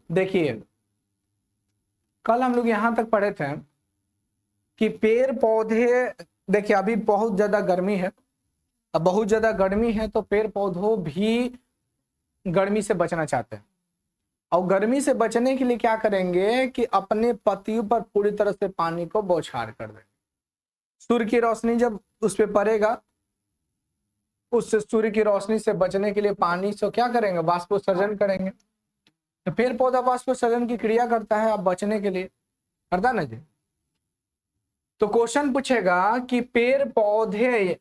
देखिए कल हम लोग यहां तक पढ़े थे कि पेड़ पौधे, देखिए अभी बहुत ज्यादा गर्मी है, अब बहुत ज्यादा गर्मी है तो पेड़ पौधों भी गर्मी से बचना चाहते हैं, और गर्मी से बचने के लिए क्या करेंगे कि अपने पत्तियों पर पूरी तरह से पानी को बौछार कर देंगे। सूर्य की रोशनी जब उस पर पड़ेगा, उससे सूर्य की रोशनी से बचने के लिए पानी से क्या करेंगे, वाष्पोत्सर्जन करेंगे। तो पेड़ पौधा वाष्पोत्सर्जन की क्रिया करता है, अब बचने के लिए करता ना जी। तो क्वेश्चन पूछेगा कि पेड़ पौधे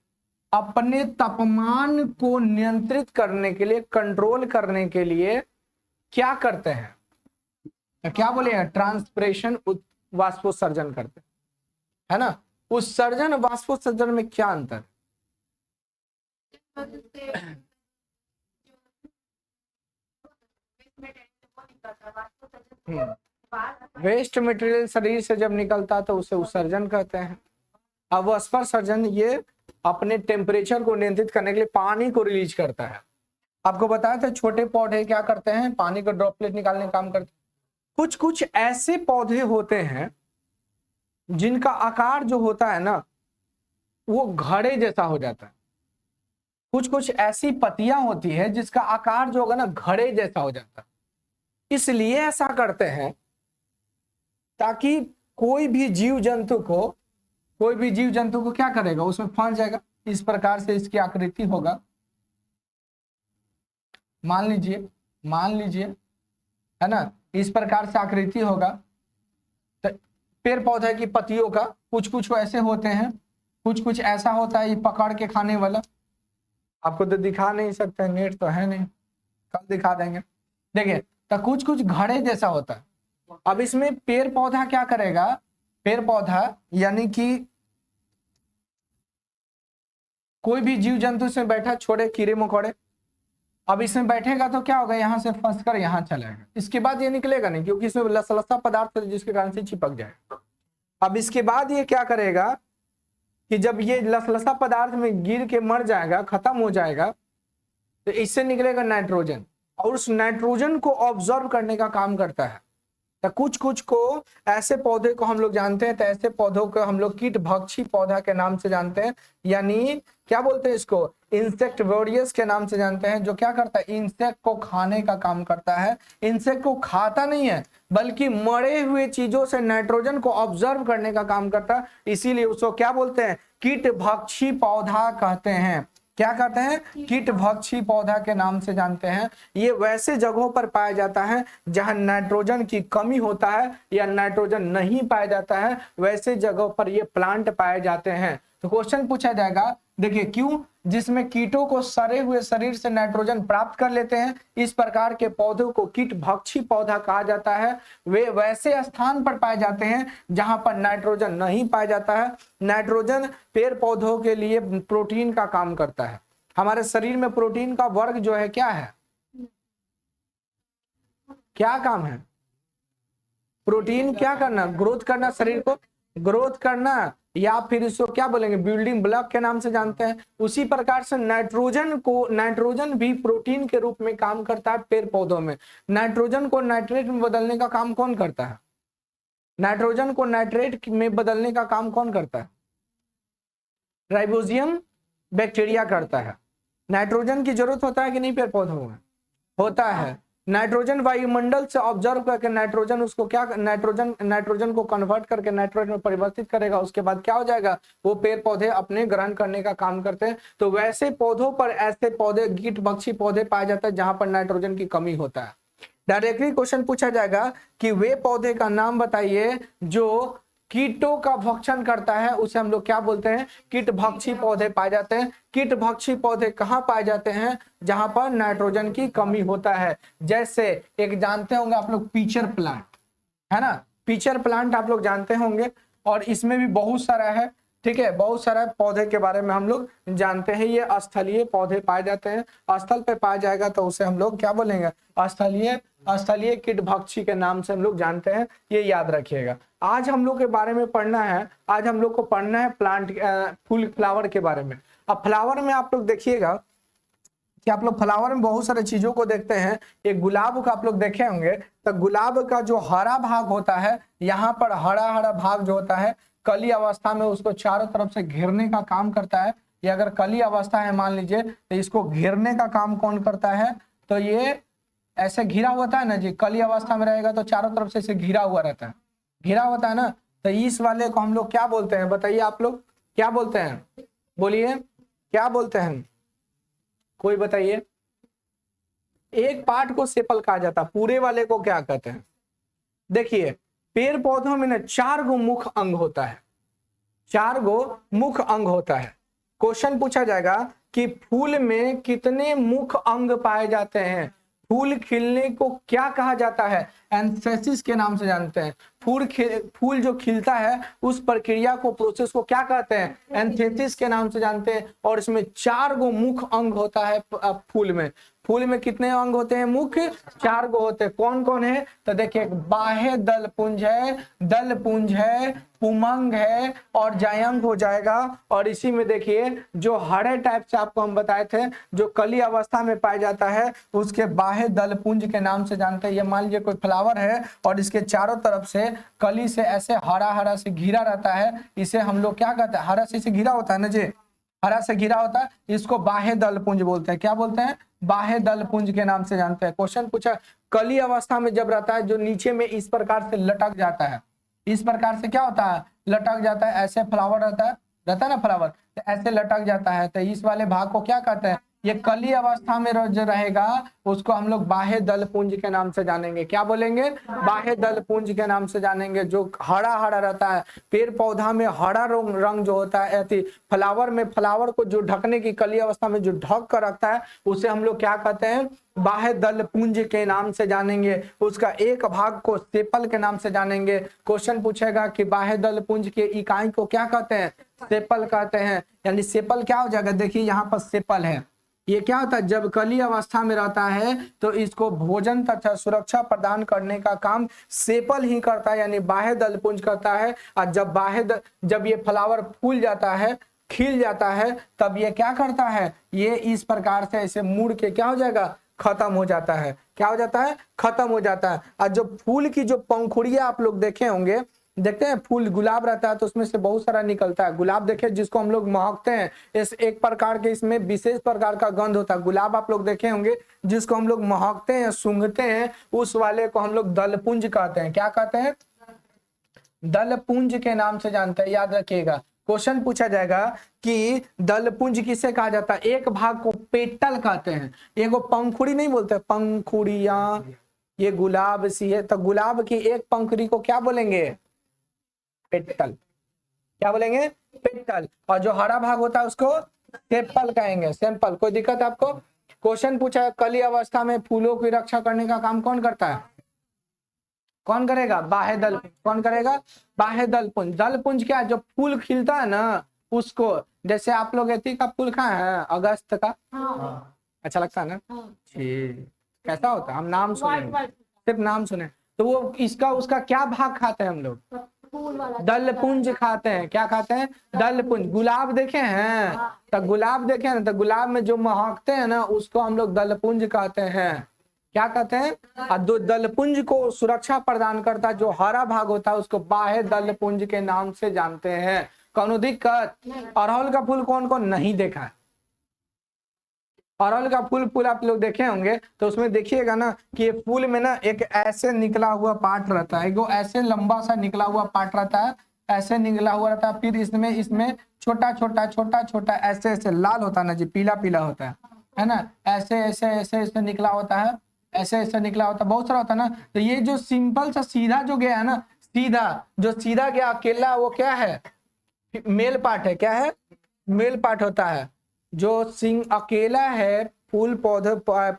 अपने तापमान को नियंत्रित करने के लिए, कंट्रोल करने के लिए क्या करते हैं? तो क्या बोले, ट्रांसपिरेशन, वाष्पोत्सर्जन करते है ना। उत्सर्जन वाष्पोत्सर्जन में क्या अंतर है? वेस्ट मटेरियल शरीर से जब निकलता तो उसे उत्सर्जन कहते हैं। अब वाष्पोत्सर्जन ये अपने टेम्परेचर को नियंत्रित करने के लिए पानी को रिलीज करता है। आपको बताया था छोटे पौधे क्या करते हैं, पानी का ड्रॉपलेट निकालने का काम करते हैं। कुछ कुछ ऐसे पौधे होते हैं जिनका आकार जो होता है ना वो घड़े जैसा हो जाता है। कुछ कुछ ऐसी पत्तियां होती है जिसका आकार जो होगा ना घड़े जैसा हो जाता है। इसलिए ऐसा करते हैं ताकि कोई भी जीव जंतु को क्या करेगा, उसमें फंस जाएगा। इस प्रकार से इसकी आकृति होगा, मान लीजिए है ना, इस प्रकार से आकृति होगा। तो पेड़ पौधे की पत्तियों का कुछ कुछ ऐसे होते हैं, कुछ कुछ ऐसा होता है ये पकड़ के खाने वाला। आपको तो दिखा नहीं सकते, नेट तो है नहीं, कल दिखा देंगे। देखिए तो कुछ कुछ घड़े जैसा होता है। अब इसमें पेड़ पौधा क्या करेगा, पेड़ पौधा यानी कि कोई भी जीव जंतु से बैठा, छोड़े कीड़े मकोड़े, अब इसमें बैठेगा तो क्या होगा, यहां से फंस कर यहां चलेगा। इसके बाद ये निकलेगा नहीं क्योंकि इसमें लसलसा पदार्थ है जिसके कारण से चिपक जाएगा। अब इसके बाद ये क्या करेगा कि जब ये लसलसा पदार्थ में गिर के मर जाएगा, खत्म हो जाएगा, तो इससे निकलेगा नाइट्रोजन, और उस नाइट्रोजन को ऑब्जर्व करने का काम करता है। तो कुछ कुछ को ऐसे पौधे को हम लोग जानते हैं, तो ऐसे पौधों को हम लोग कीट भक्षी पौधा के नाम से जानते हैं, यानी क्या बोलते हैं इसको, इंसेक्टिवोरियस के नाम से जानते हैं। जो क्या करता है, इंसेक्ट को खाने का काम करता है। इंसेक्ट को खाता नहीं है बल्कि मरे हुए चीजों से नाइट्रोजन को ऑब्जर्व करने का काम करता है, इसीलिए उसको क्या बोलते हैं, कीट भक्षी पौधा कहते हैं। क्या कहते हैं, कीट भक्षी पौधा के नाम से जानते हैं। ये वैसे जगहों पर पाया जाता है जहां नाइट्रोजन की कमी होता है या नाइट्रोजन नहीं पाया जाता है, वैसे जगहों पर ये प्लांट पाए जाते हैं। तो क्वेश्चन पूछा जाएगा, देखिए क्यों, जिसमें कीटों को सड़े हुए शरीर से नाइट्रोजन प्राप्त कर लेते हैं, इस प्रकार के पौधों को कीट भक्षी पौधा कहा जाता है। वे वैसे स्थान पर पाए जाते हैं जहां पर नाइट्रोजन नहीं पाया जाता है। नाइट्रोजन पेड़ पौधों के लिए प्रोटीन का काम करता है। हमारे शरीर में प्रोटीन का वर्ग जो है क्या है, क्या काम है, प्रोटीन क्या करना, ग्रोथ करना, शरीर को ग्रोथ करना, या फिर इसको क्या बोलेंगे, बिल्डिंग ब्लॉक के नाम से जानते हैं। उसी प्रकार से नाइट्रोजन भी प्रोटीन के रूप में काम करता है पेड़ पौधों में। नाइट्रोजन को नाइट्रेट में बदलने का काम कौन करता है, नाइट्रोजन को नाइट्रेट में बदलने का काम कौन करता है, राइबोजियम बैक्टीरिया करता है। नाइट्रोजन की जरूरत होता है कि नहीं पेड़ पौधों में, होता है। नाइट्रोजन वायुमंडल से ऑब्जर्व करके नाइट्रोजन उसको क्या, नाइट्रोजन को कन्वर्ट करके नाइट्रोजन में परिवर्तित करेगा। उसके बाद क्या हो जाएगा, वो पेड़ पौधे अपने ग्रहण करने का काम करते हैं। तो वैसे पौधों पर ऐसे पौधे कीट भक्षी पौधे पाए जाते हैं जहां पर नाइट्रोजन की कमी होता है। डायरेक्टली क्वेश्चन पूछा जाएगा कि वे पौधे का नाम बताइए जो कीटों का भक्षण करता है, उसे हम लोग क्या बोलते हैं, कीट भक्षी पौधे पाए जाते हैं। कीट भक्षी पौधे कहाँ पाए जाते हैं, जहां पर नाइट्रोजन की कमी होता है। जैसे एक जानते होंगे आप लोग पीचर प्लांट, है ना, पीचर प्लांट आप लोग जानते होंगे, और इसमें भी बहुत सारा है, ठीक है, बहुत सारा पौधे के बारे में हम लोग जानते हैं। ये स्थलीय पौधे पाए जाते हैं, स्थल पे पाया जाएगा तो उसे हम लोग क्या बोलेंगे, स्थलीय कीट भक्षी के नाम से हम लोग जानते हैं, ये याद रखिएगा। आज हम लोग के बारे में पढ़ना है, आज हम लोग को पढ़ना है प्लांट, फूल फ्लावर के बारे में। अब फ्लावर में आप लोग देखिएगा कि आप लोग फ्लावर में बहुत सारे चीजों को देखते हैं। एक गुलाब का आप लोग देखे होंगे, तो गुलाब का जो हरा भाग होता है, यहाँ पर हरा हरा भाग जो होता है कली अवस्था में उसको चारों तरफ से घेरने का काम करता है। ये अगर कली अवस्था है मान लीजिए, तो इसको घेरने का काम कौन करता है? तो ये ऐसे घिरा होता है ना जी, कली अवस्था में रहेगा तो चारों तरफ से इसे घिरा हुआ रहता है, घिरा होता है ना। तो इस वाले को हम लोग क्या बोलते हैं बताइए, आप लोग क्या बोलते हैं? बोलिए क्या बोलते हैं, कोई बताइए। एक पार्ट को सेपल कहा जाता है, पूरे वाले को क्या कहते हैं? देखिए पेड़ पौधों में ना 4 गो मुख्य अंग होता है, 4 गो मुख्य अंग होता है। क्वेश्चन पूछा जाएगा कि फूल में कितने मुख्य अंग पाए जाते हैं? फूल खिलने को क्या कहा जाता है? एंथेसिस के नाम से जानते हैं। फूल जो खिलता है उस प्रक्रिया को, प्रोसेस को क्या कहते हैं? एंथेसिस के नाम से जानते हैं। और इसमें 4 गो मुख्य अंग होता है फूल में। फूल में कितने अंग होते हैं? मुख्य 4 गो होते हैं। कौन कौन है? तो देखिए बाह्य दल पुंज है, दल पुंज है, पुमंग है और जायंग हो जाएगा। और इसी में देखिए जो हरे टाइप से आपको हम बताए थे, जो कली अवस्था में पाया जाता है, उसके बाह्य दल पुंज के नाम से जानते हैं। ये मान लीजिए कोई फ्लावर है और इसके चारों तरफ से कली से ऐसे हरा हरा से घिरा रहता है, इसे हम लोग क्या कहते हैं? हरा से घिरा होता है ना जी, हरा से घिरा होता है, इसको बाह्य दल पुंज बोलते हैं। क्या बोलते हैं? बाह्य दल पुंज के नाम से जानते हैं। क्वेश्चन पूछा कली अवस्था में जब रहता है, जो नीचे में इस प्रकार से लटक जाता है, इस प्रकार से क्या होता है? लटक जाता है। ऐसे फ्लावर रहता है ना फ्लावर, तो ऐसे लटक जाता है, तो इस वाले भाग को क्या कहते हैं? ये कली अवस्था में जो रहेगा उसको हम लोग बाह्य दल पुंज के नाम से जानेंगे। क्या बोलेंगे? बाह्य दल पुंज के नाम से जानेंगे। जो हरा हरा रहता है, पेड़ पौधा में हरा रंग जो होता है, फ्लावर में, फ्लावर को जो ढकने की, कली अवस्था में जो ढक कर रखता है, उसे हम लोग क्या कहते हैं? बाह्य दल पुंज के नाम से जानेंगे। उसका एक भाग को सेपल के नाम से जानेंगे। क्वेश्चन पूछेगा कि बाह्य दल पुंज के इकाई को क्या कहते हैं? सेपल कहते हैं। यानी सेपल क्या हो जाएगा? देखिए यहाँ पर सेपल है, ये क्या होता है? जब कली अवस्था में रहता है तो इसको भोजन तथा सुरक्षा प्रदान करने का काम सेपल ही करता है, यानी बाह्य दल पुंज करता है। और जब ये फ्लावर फूल जाता है, खिल जाता है, तब ये क्या करता है? ये इस प्रकार से ऐसे मुड़ के क्या हो जाएगा? खत्म हो जाता है। क्या हो जाता है? खत्म हो जाता है। और जो फूल की जो पंखुड़ियां आप लोग देखे होंगे, देखते हैं फूल गुलाब रहता है तो उसमें से बहुत सारा निकलता है। गुलाब देखे जिसको हम लोग महकते हैं, इस एक प्रकार के इसमें विशेष प्रकार का गंध होता है। गुलाब आप लोग देखे होंगे जिसको हम लोग महकते हैं, सूंघते हैं, उस वाले को हम लोग दलपुंज कहते हैं। क्या कहते हैं? दलपुंज के नाम से जानते हैं, याद रखिएगा। क्वेश्चन पूछा जाएगा कि दलपुंज किसे कहा जाता है? एक भाग को पेटल कहते हैं, एगो पंखुड़ी नहीं बोलते, पंखुड़ियां। ये गुलाब सी है तो गुलाब की एक पंखुड़ी को क्या बोलेंगे? पेटल। क्या बोलेंगे? पेटल। और जो हरा भाग होता है उसको सेपल कहेंगे, सैंपल। कोई दिक्कत है आपको? क्वेश्चन पूछा है कली अवस्था में फूलों की रक्षा करने का काम कौन करता है? कौन करेगा? बाह्य दल। कौन करेगा? बाह्य दल पुंज। दल पुंज क्या है? जो फूल खिलता है ना उसको, जैसे आप लोग एथी का फूल खाए हैं अगस्त का? अच्छा लगता है ना? ठीक। कैसा होता है? हम नाम सुने, सिर्फ नाम सुने। तो वो इसका उसका क्या भाग खाते हैं हम लोग? दलपुंज खाते हैं। क्या खाते हैं? दलपुंज। गुलाब देखे हैं तो गुलाब देखे हैं तो गुलाब में जो महकते हैं ना उसको हम लोग दलपुंज कहते हैं। क्या कहते हैं? और दो दलपुंज को सुरक्षा प्रदान करता जो हरा भाग होता है उसको बाह्य दलपुंज के नाम से जानते हैं। कौन दिक्कत? अरहुल का फूल कौन कौन नहीं देखा है? अरहुल का फूल आप लोग देखे होंगे तो उसमें देखिएगा ना कि ये फूल में ना एक ऐसे निकला हुआ पार्ट रहता है, एक ऐसे लंबा सा निकला हुआ पार्ट रहता है, ऐसे निकला हुआ रहता है। फिर इसमें छोटा छोटा ऐसे ऐसे लाल होता है ना जी, पीला पीला होता है ना, ऐसे ऐसे ऐसे ऐसे निकला होता है, ऐसे ऐसे निकला होता है, बहुत सारा होता है ना। तो ये जो सिंपल सा सीधा जो गया है ना, सीधा गया अकेला, वो क्या है? मेल पार्ट है। क्या है? मेल पार्ट होता है। जो सिंग अकेला है, फूल पौधे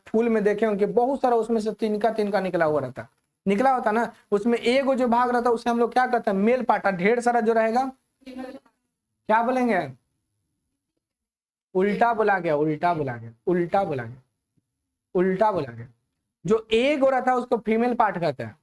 फूल में देखे होंगे बहुत सारा, उसमें से तिनका निकला हुआ रहता है, निकला होता ना, उसमें एक जो भाग रहता है उसे हम लोग क्या कहते हैं? Male part. ढेर सारा जो रहेगा क्या बोलेंगे? उल्टा बोला गया, उल्टा बोला गया, उल्टा बोला गया, उल्टा बोला गया। जो एक हो रहता है उसको फीमेल पार्ट कहते हैं,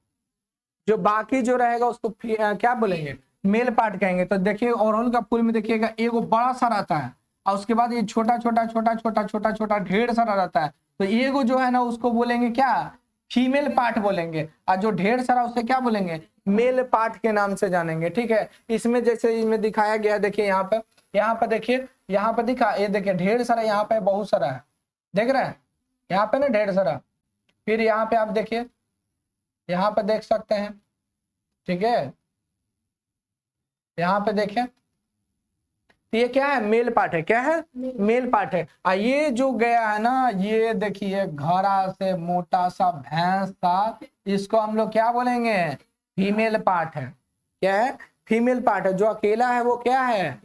जो बाकी जो रहेगा उसको क्या बोलेंगे? मेल पार्ट कहेंगे। तो देखिए अरहुल का फूल में देखिएगा एगो बड़ा सा रहता है और उसके बाद ये छोटा छोटा छोटा छोटा छोटा छोटा ढेर सारा रहता है, तो एगो जो है ना उसको बोलेंगे क्या, फीमेल पार्ट बोलेंगे, और जो ढेर सारा उसे क्या बोलेंगे, मेल पार्ट के नाम से जानेंगे। ठीक है, इसमें जैसे इसमें दिखाया गया, देखिए यहाँ पे देखिए, यहाँ पे दिखा, ये देखिए ढेर सारा यहाँ पे बहुत सारा है, देख रहे हैं यहाँ पे ना ढेर सारा। फिर यहाँ पे आप देखिए, यहाँ पे देख सकते हैं, ठीक है, यहाँ पे देखें, तो ये क्या है, मेल पार्ट है, क्या है, मेल पार्ट है। ये जो गया है ना, ये देखिए घड़ा से मोटा सा भैंस था, इसको हम लोग क्या बोलेंगे, फीमेल पार्ट है। क्या है, फीमेल पार्ट है। जो अकेला है वो क्या है,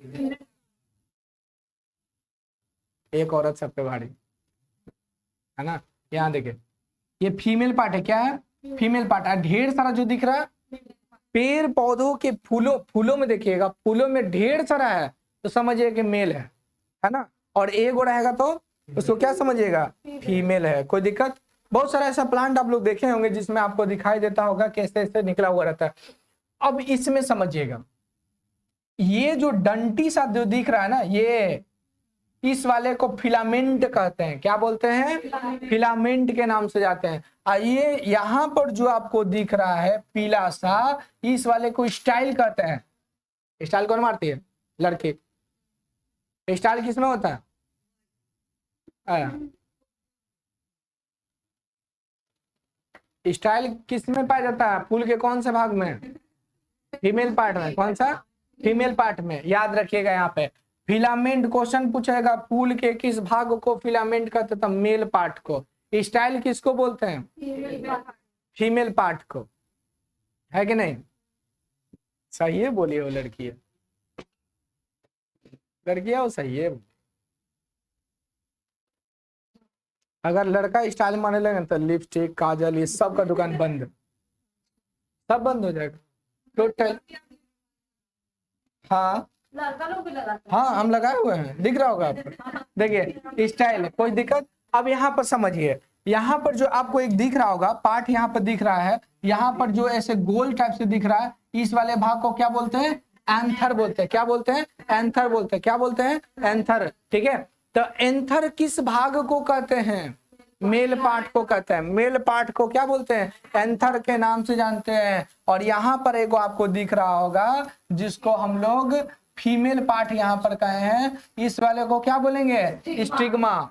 एक औरत सब पे भारी है ना। यहाँ देखिए ये फीमेल पार्ट है, क्या है, फीमेल पार्ट है। ढेर सारा जो दिख रहा है, पेड़ पौधों के फूलों में देखिएगा, फूलों में ढेर सारा है तो समझिए कि मेल है ना, और एगो रहेगा तो उसको क्या समझिएगा, फीमेल है। कोई दिक्कत, बहुत सारा ऐसा प्लांट आप लोग देखे होंगे जिसमें आपको दिखाई देता होगा कैसे ऐसे निकला हुआ रहता है। अब इसमें समझिएगा, ये जो डंटी सा जो दिख रहा है ना, ये इस वाले को फिलामेंट कहते हैं। क्या बोलते हैं, फिलामेंट के नाम से जाते हैं। आइए यहाँ पर जो आपको दिख रहा है पीला सा, इस वाले को स्टाइल कहते हैं। स्टाइल कौन मारती है, लड़की। स्टाइल किसमें होता है, स्टाइल किस में पाया जाता है, फूल के कौन से भाग में, फीमेल पार्ट में। कौन सा, फीमेल पार्ट में। याद रखिएगा यहाँ पे फिलामेंट क्वेश्चन पूछेगा, फूल के किस भाग को फिलामेंट कहते हैं, मेल पार्ट को। स्टाइल किसको बोलते हैं, फीमेल पार्ट को, है कि नहीं। सही है, बोलिए, वो लड़की है, लड़की है वो, सही है। अगर लड़का स्टाइल मारने लगे तो लिपस्टिक काजल ये सब का दुकान बंद, सब बंद हो जाएगा टोटल। हाँ लड़का लोग भी लगाते हैं। हाँ, हम लगाए हुए हैं, दिख रहा होगा आपको। देखिए स्टाइल, कोई दिक्कत। अब यहाँ पर समझिए, यहाँ पर जो आपको एक दिख रहा होगा पार्ट, यहाँ पर दिख रहा है, यहाँ पर जो ऐसे गोल टाइप से दिख रहा है, इस वाले भाग को क्या बोलते हैं, एंथर बोलते हैं। क्या बोलते हैं, एंथर बोलते हैं। क्या बोलते हैं, एंथर। ठीक है, तो एंथर किस भाग को कहते हैं, मेल पार्ट को कहते हैं। मेल पार्ट को क्या बोलते हैं, एंथर के नाम से जानते हैं। और यहाँ पर एक आपको दिख रहा होगा जिसको हम लोग फीमेल पार्ट यहाँ पर कहे हैं, इस वाले को क्या बोलेंगे, स्टिग्मा।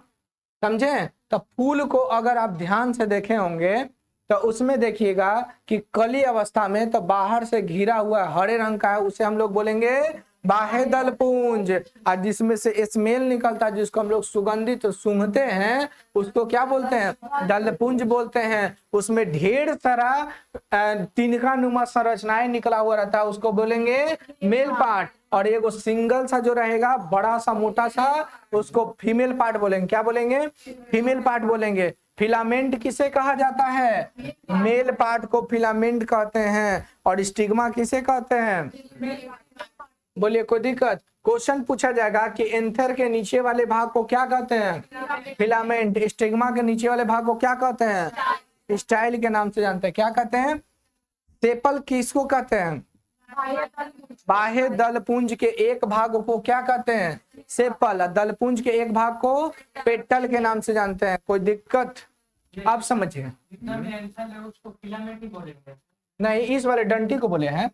समझे। तो फूल को अगर आप ध्यान से देखे होंगे तो उसमें देखिएगा कि कली अवस्था में तो बाहर से घिरा हुआ हरे रंग का है, उसे हम लोग बोलेंगे बाह्य दल पुंज। और जिसमें से स्मेल निकलता है, जिसको हम लोग सुगंधित सूंघते हैं, उसको क्या बोलते हैं, दल पुंज बोलते हैं। उसमें ढेर सारा तिनका नुमा संरचनाएं निकला हुआ रहता है, उसको बोलेंगे मेल पार्ट। और ये वो सिंगल सा जो रहेगा बड़ा सा मोटा सा, उसको फीमेल पार्ट बोलेंगे। क्या बोलेंगे, फीमेल पार्ट बोलेंगे। फिलामेंट किसे कहा जाता है, मेल पार्ट को फिलामेंट कहते हैं। और स्टिग्मा किसे कहते हैं, बोलिए, कोई दिक्कत। क्वेश्चन पूछा जाएगा कि एंथर के नीचे वाले भाग को क्या कहते हैं, फिलामेंट। स्टिग्मा के नीचे वाले भाग को क्या कहते हैं, स्टाइल के नाम से जानते हैं। क्या कहते हैं, सेपल किसको कहते हैं, बाह्य दलपुंज के एक भाग को क्या कहते हैं, सेपल। दलपुंज के एक भाग को पेटल के नाम से जानते हैं। कोई दिक्कत, आप समझिए। नहीं, इस वाले डंटी को बोले हैं,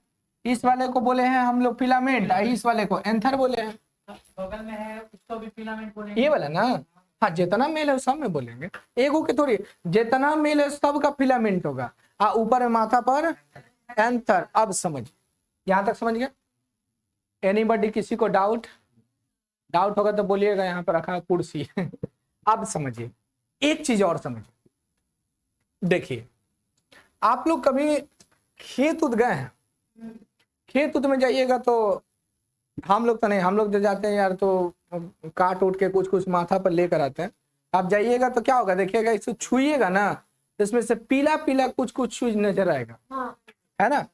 इस वाले को बोले हैं हम लोग फिलामेंट, इस वाले को एंथर बोले हैं। बगल में है उसको भी फिलामेंट बोलेंगे, ये वाला ना। हाँ, जितना मेल है सब में बोलेंगे, एगो के थोड़ी, जितना मेल है सब का फिलामेंट होगा। ऊपर माथा पर एंथर। अब समझ, यहां तक समझ गए। एनीबॉडी, किसी को डाउट होगा तो बोलिएगा, यहाँ पर रखा कुर्सी। अब समझिए एक चीज और समझिए। देखिए, आप लोग कभी खेत उत गए हैं, खेत उत में जाइएगा तो, हम लोग तो नहीं, हम लोग जो जाते हैं यार तो काट उठ के कुछ कुछ माथा पर लेकर आते हैं। आप जाइएगा तो क्या होगा, देखिएगा, इसको छुइएगा ना तो इसमें से पीला पीला कुछ कुछ चीज नजर आएगा, है ना।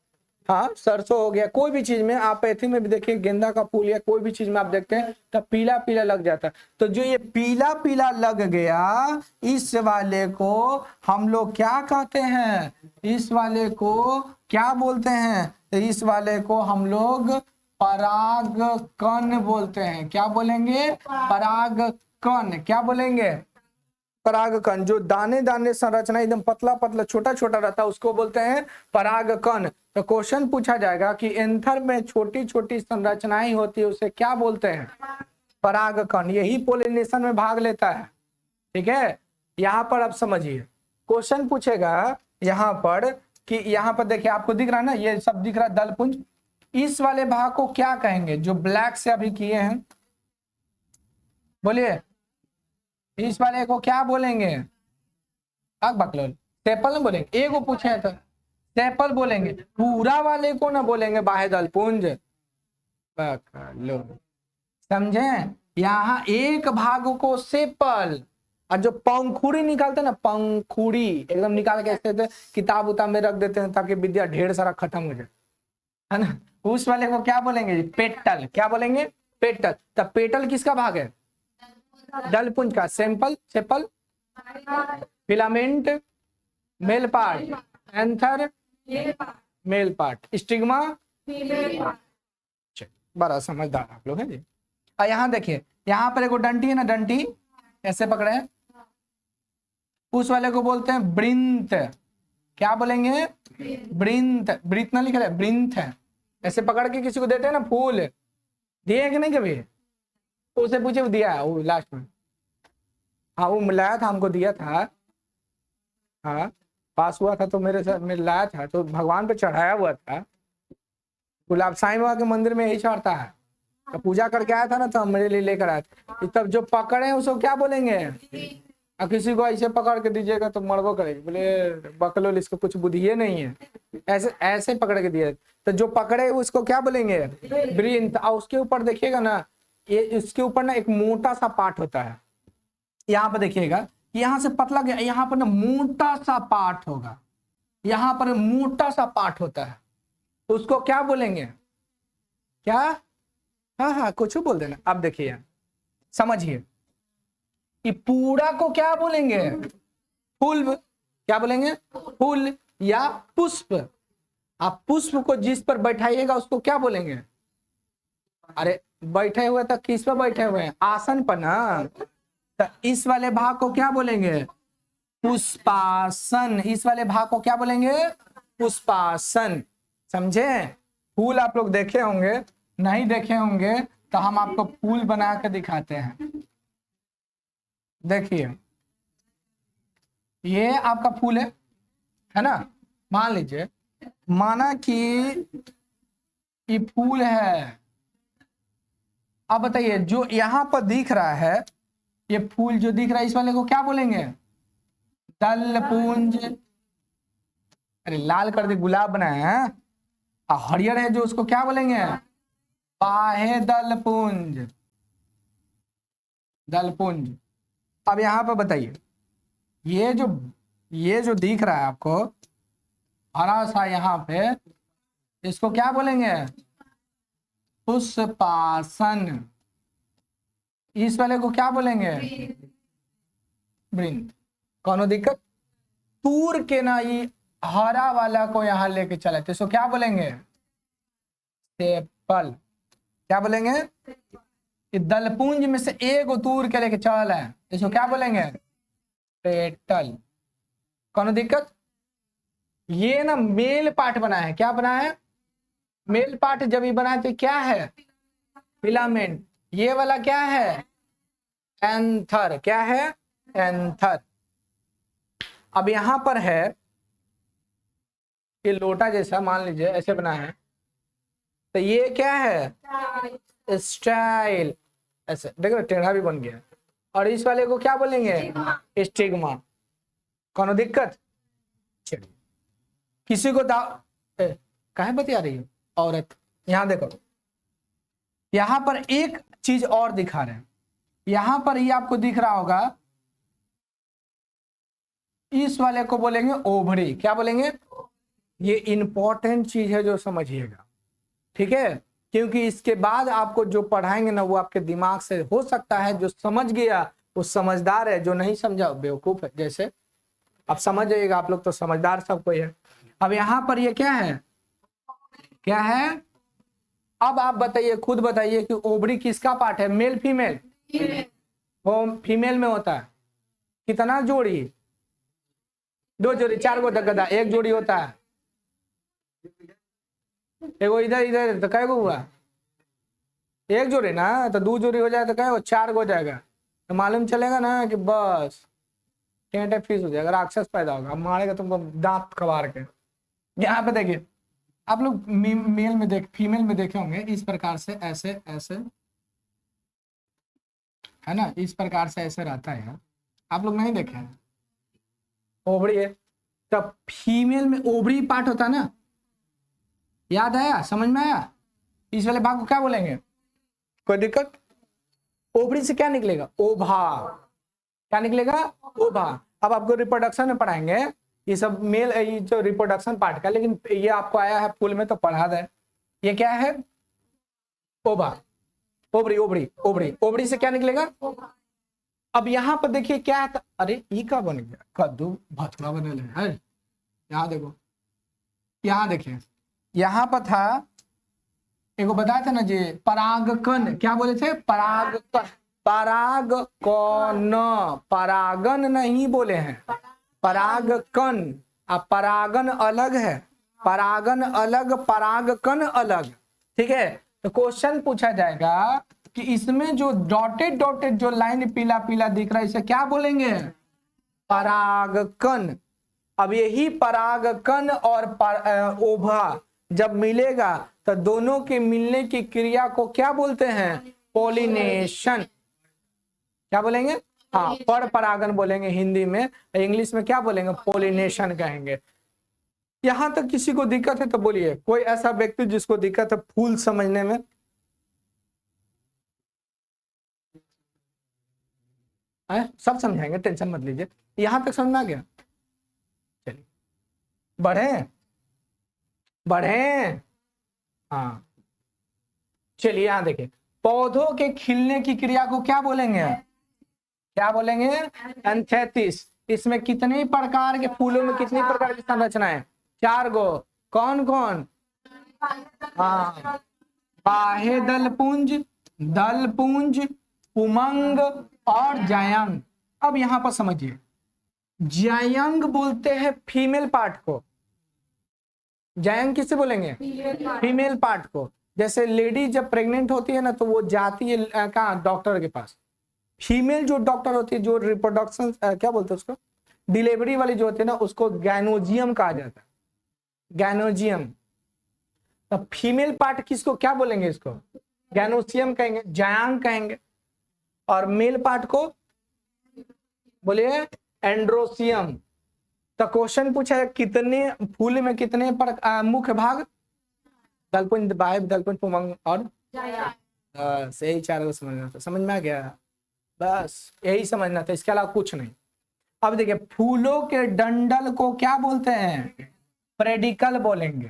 हाँ, सरसों हो गया, कोई भी चीज में आप एथी में भी देखिए, गेंदा का फूल या कोई भी चीज में आप देखते हैं तो पीला पीला लग जाता है। तो जो ये पीला पीला लग गया, इस वाले को हम लोग क्या कहते हैं, इस वाले को क्या बोलते हैं, तो इस वाले को हम लोग परागकण बोलते हैं। क्या बोलेंगे? परागकण। क्या बोलेंगे? परागकण। जो दाने दाने संरचना एकदम पतला पतला छोटा छोटा रहता है उसको बोलते हैं परागकण। तो क्वेश्चन पूछा जाएगा कि एंथर में छोटी छोटी संरचनाएं होती है उसे क्या बोलते हैं? परागकण। यही पोलिनेशन में भाग लेता है। ठीक है, यहाँ पर अब समझिए क्वेश्चन पूछेगा यहाँ पर कि यहाँ पर देखिए आपको दिख रहा है ना, ये सब दिख रहा है दलपुंज। इस वाले भाग को क्या कहेंगे जो ब्लैक से अभी किए हैं? बोलिए, इस वाले को क्या बोलेंगे? बकलोल सेपल न बोलेंगे। एक को पूछे तो सेपल बोलेंगे, पूरा वाले को ना बोलेंगे बाह्य दलपुंज। बकलोल, समझे? यहाँ एक भाग को सेपल, और जो पंखुड़ी निकालते हैं ना, पंखुड़ी एकदम निकाल के ऐसे किताब उताब में रख देते हैं ताकि विद्या ढेर सारा खत्म हो जाए, है ना, उस वाले को क्या बोलेंगे? पेटल। क्या बोलेंगे? पेटल। तब पेटल किसका भाग है? दलपुंज का। Sample, sepal, filament, male part, anther, male part, stigma, बड़ा समझदार आप लोग हैं जी। और यहाँ देखिए, यहाँ पर एक डंटी है ना, डंटी ऐसे पकड़े हैं, उस वाले को बोलते हैं ब्रिंथ। क्या बोलेंगे? ब्रिंथ। ब्रिथ ना लिखा है, ब्रिंथ है। ऐसे पकड़ के किसी को देते हैं ना फूल, दिए कि नहीं कभी? तो उसे पूछे, वो दिया है वो लास्ट में। हाँ, वो मिलाया था, हमको दिया था। हाँ, पास हुआ था तो मेरे साथ मेरे लाया था, तो भगवान पे चढ़ाया हुआ था। गुलाब साईं बाबा के मंदिर में यही चढ़ता है। तो पूजा करके आया था ना, तो हम मेरे लिए लेकर आए थे। तब जो पकड़े उसको क्या बोलेंगे? और किसी को ऐसे पकड़ के दीजिएगा तो मरबो करेगी, बोले बकलोल इसको कुछ बुद्धि नहीं है, ऐसे ऐसे पकड़ के दिए। तो जो पकड़े उसको क्या बोलेंगे? ब्रिंथ। और उसके ऊपर देखिएगा ना, ये इसके ऊपर ना एक मोटा सा पार्ट होता है। यहाँ पर देखिएगा, यहाँ से पतला गया, यहाँ पर ना मोटा सा पार्ट होगा, यहाँ पर मोटा सा पार्ट होता है, उसको क्या बोलेंगे? क्या? हाँ, कुछ बोल देना। अब देखिए, समझिए, ये पूरा को क्या बोलेंगे? फूल। क्या बोलेंगे? फूल या पुष्प। आप पुष्प को जिस पर बैठाइएगा उसको क्या बोलेंगे? अरे बैठे हुए तो किस पर बैठे हुए हैं? आसन पर ना। तो इस वाले भाग को क्या बोलेंगे? पुष्पासन। इस वाले भाग को क्या बोलेंगे? पुष्पासन। समझे? फूल आप लोग देखे होंगे, नहीं देखे होंगे तो हम आपको फूल बना के दिखाते हैं। देखिए, ये आपका फूल है ना, मान लीजिए, माना कि ये फूल है। अब बताइए, जो यहाँ पर दिख रहा है, ये फूल जो दिख रहा है, इस वाले को क्या बोलेंगे? दलपुंज। अरे लाल कर दे, गुलाब बनाए हैं। और हरियर है जो, उसको क्या बोलेंगे? बाह्य दलपुंज। दलपुंज। अब यहाँ पर बताइए, ये जो दिख रहा है आपको हरा सा यहाँ पे, इसको क्या बोलेंगे? पुष्पासन। इस वाले को क्या बोलेंगे? वृंत। कौनो दिक्कत? तूर के ना ये हरा वाला को यहाँ लेके चले तो इसको क्या बोलेंगे? सेपल। क्या बोलेंगे? ये दलपुंज में से एक तूर के लेके चल है, इसको क्या बोलेंगे? पेटल। कौनो दिक्कत? ये ना मेल पार्ट बना है। क्या बना है? Male part. जब ये बना है तो क्या है? फिलामेंट। ये वाला क्या है? एंथर। क्या है? एंथर। अब यहां पर है, ये लोटा जैसा मान लीजिए ऐसे बना है, तो ये क्या है? स्टाइल। ऐसे देखो, टेढ़ा भी बन गया। और इस वाले को क्या बोलेंगे? स्टिग्मा। कौनो दिक्कत? चलिए, किसी को काहे बतिया रही हो औरत? यहां देखो, यहां पर एक चीज और दिखा रहे हैं। यहां पर ये आपको दिख रहा होगा, इस वाले को बोलेंगे ओवरी। क्या बोलेंगे? ये इंपॉर्टेंट चीज है जो समझिएगा, ठीक है, क्योंकि इसके बाद आपको जो पढ़ाएंगे ना वो आपके दिमाग से हो सकता है, जो समझ गया वो समझदार है, जो नहीं समझा बेवकूफ है। जैसे अब समझ जाइएगा, आप लोग तो समझदार सब कोई है। अब यहाँ पर ये क्या है? क्या है? अब आप बताइए, खुद बताइए कि ओवरी किसका पार्ट है, मेल फीमेल? वो फीमेल में होता है। कितना जोड़ी? 2 जोड़ी, 4 गो गधा, 1 जोड़ी होता है। एगो इधर इधर तो कै गो हुआ? 1 जोड़ी ना, तो 2 जोड़ी हो जाए तो कै गो? 4 गो हो जाएगा। तो मालूम चलेगा ना कि बस टेंट फीस हो जाएगा, राक्षस पैदा होगा, मारेगा तुमको दांत कबार के। यहाँ पे देखिए, आप लोग मेल में फीमेल में देखे होंगे इस प्रकार से, ऐसे ऐसे, है ना, इस प्रकार से ऐसे रहता है। आप लोग नहीं देखे हैं? ओवरी है, तब फीमेल में ओवरी पार्ट होता है ना, याद आया, समझ में आया? इस वाले भाग को क्या बोलेंगे? कोई दिक्कत? ओवरी से क्या निकलेगा? ओभा। क्या निकलेगा? ओभा। अब आपको रिप्रोडक्शन में पढ़ाएंगे ये सब मेल, ये जो रिप्रोडक्शन पार्ट का, लेकिन ये आपको आया है फुल में तो पढ़ा दे। ये क्या है? ओभा। ओवरी ओवरी ओवरी, ओवरी से क्या निकलेगा? अब यहाँ पर देखिए क्या है, अरे ये क्या बन गया? कद्दू भथुरा बने है। यहाँ देखो, यहाँ देखिए, यहाँ पर था एगो बताया था ना जी, परागकण। क्या बोले थे? परागकण। परागकण, परागन नहीं बोले हैं, परागकण। अब परागन अलग है, परागन अलग, परागकण अलग, ठीक है। तो क्वेश्चन पूछा जाएगा कि इसमें जो डॉटेड डॉटेड जो लाइन पीला पीला दिख रहा है, इसे क्या बोलेंगे? परागकण। अब यही परागकण और ओभा जब मिलेगा तो दोनों के मिलने की क्रिया को क्या बोलते हैं? पॉलिनेशन। क्या बोलेंगे? हाँ, पर परागन बोलेंगे हिंदी में, इंग्लिश में क्या बोलेंगे? पॉलिनेशन कहेंगे। यहां तक किसी को दिक्कत है तो बोलिए, कोई ऐसा व्यक्ति जिसको दिक्कत है फूल समझने में? सब समझाएंगे, टेंशन मत लीजिए। यहां तक समझ में आ गया? चलिए बढ़े बढ़े। हाँ चलिए, यहां देखिए, पौधों के खिलने की क्रिया को क्या बोलेंगे? क्या बोलेंगे? एंथेसिस। इसमें कितने प्रकार के फूलों में कितनी प्रकार की संरचना है? 4 गो। कौन कौन? हाँ, बाह्य दलपुंज, दलपुंज, पुमंग और जायंग। अब यहां पर समझिए, जायंग बोलते हैं फीमेल पार्ट को। जायंग किसे बोलेंगे? फीमेल पार्ट को। जैसे लेडी जब प्रेग्नेंट होती है ना, तो वो जाती है कहाँ? डॉक्टर के पास। फीमेल जो डॉक्टर होती है, जो रिप्रोडक्शन क्या बोलते हैं उसको, डिलीवरी वाली जो होती है ना, उसको गायनोजियम कहा जाता है, गायनोजियम। तो फीमेल पार्ट किसको क्या बोलेंगे? इसको गायनोसियम कहेंगे, जायांग कहेंगे। और मेल पार्ट को बोलिए एंड्रोसियम। तो क्वेश्चन पूछा है कितने फूल में कितने मुख्य भाग? दलपुंज, बाह्य दलपुंज, पुमंग और बस यही 4 को समझना था। समझ में आ गया? बस यही समझना था, इसके अलावा कुछ नहीं। अब देखिए, फूलों के डंडल को क्या बोलते हैं? प्रेडिकल बोलेंगे।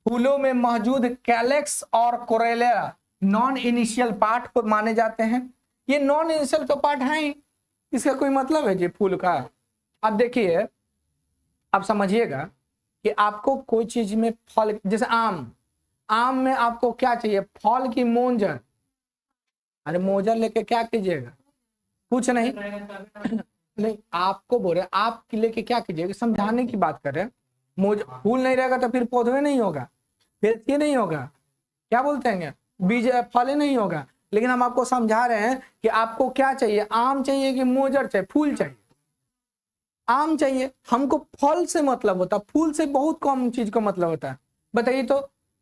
फूलों में मौजूद कैलेक्स और कोरेला नॉन इनिशियल पार्ट को माने जाते हैं। ये नॉन इनिशियल तो पार्ट है ही, इसका कोई मतलब है जी फूल का? अब देखिए, आप समझिएगा कि आपको कोई चीज में फल, जैसे आम, आम में आपको क्या चाहिए? फल की मोंजर। अरे मोंजर लेके क्या कीजिएगा? कुछ नहीं नहीं, आपको बोल रहे आप लेके क्या कीजिएगा? समझाने की बात कर रहे हैं। फूल नहीं रहेगा तो फिर पौधे नहीं होगा, फिर ये नहीं होगा, क्या बोलते हैं, बीज फल नहीं होगा। लेकिन हम आपको समझा रहे हैं कि आपको क्या चाहिए? आम चाहिए कि मोजर चाहिए? फूल चाहिए, आम चाहिए। हमको फल से मतलब होता है, फूल से बहुत कम चीज का मतलब होता है। बताइए तो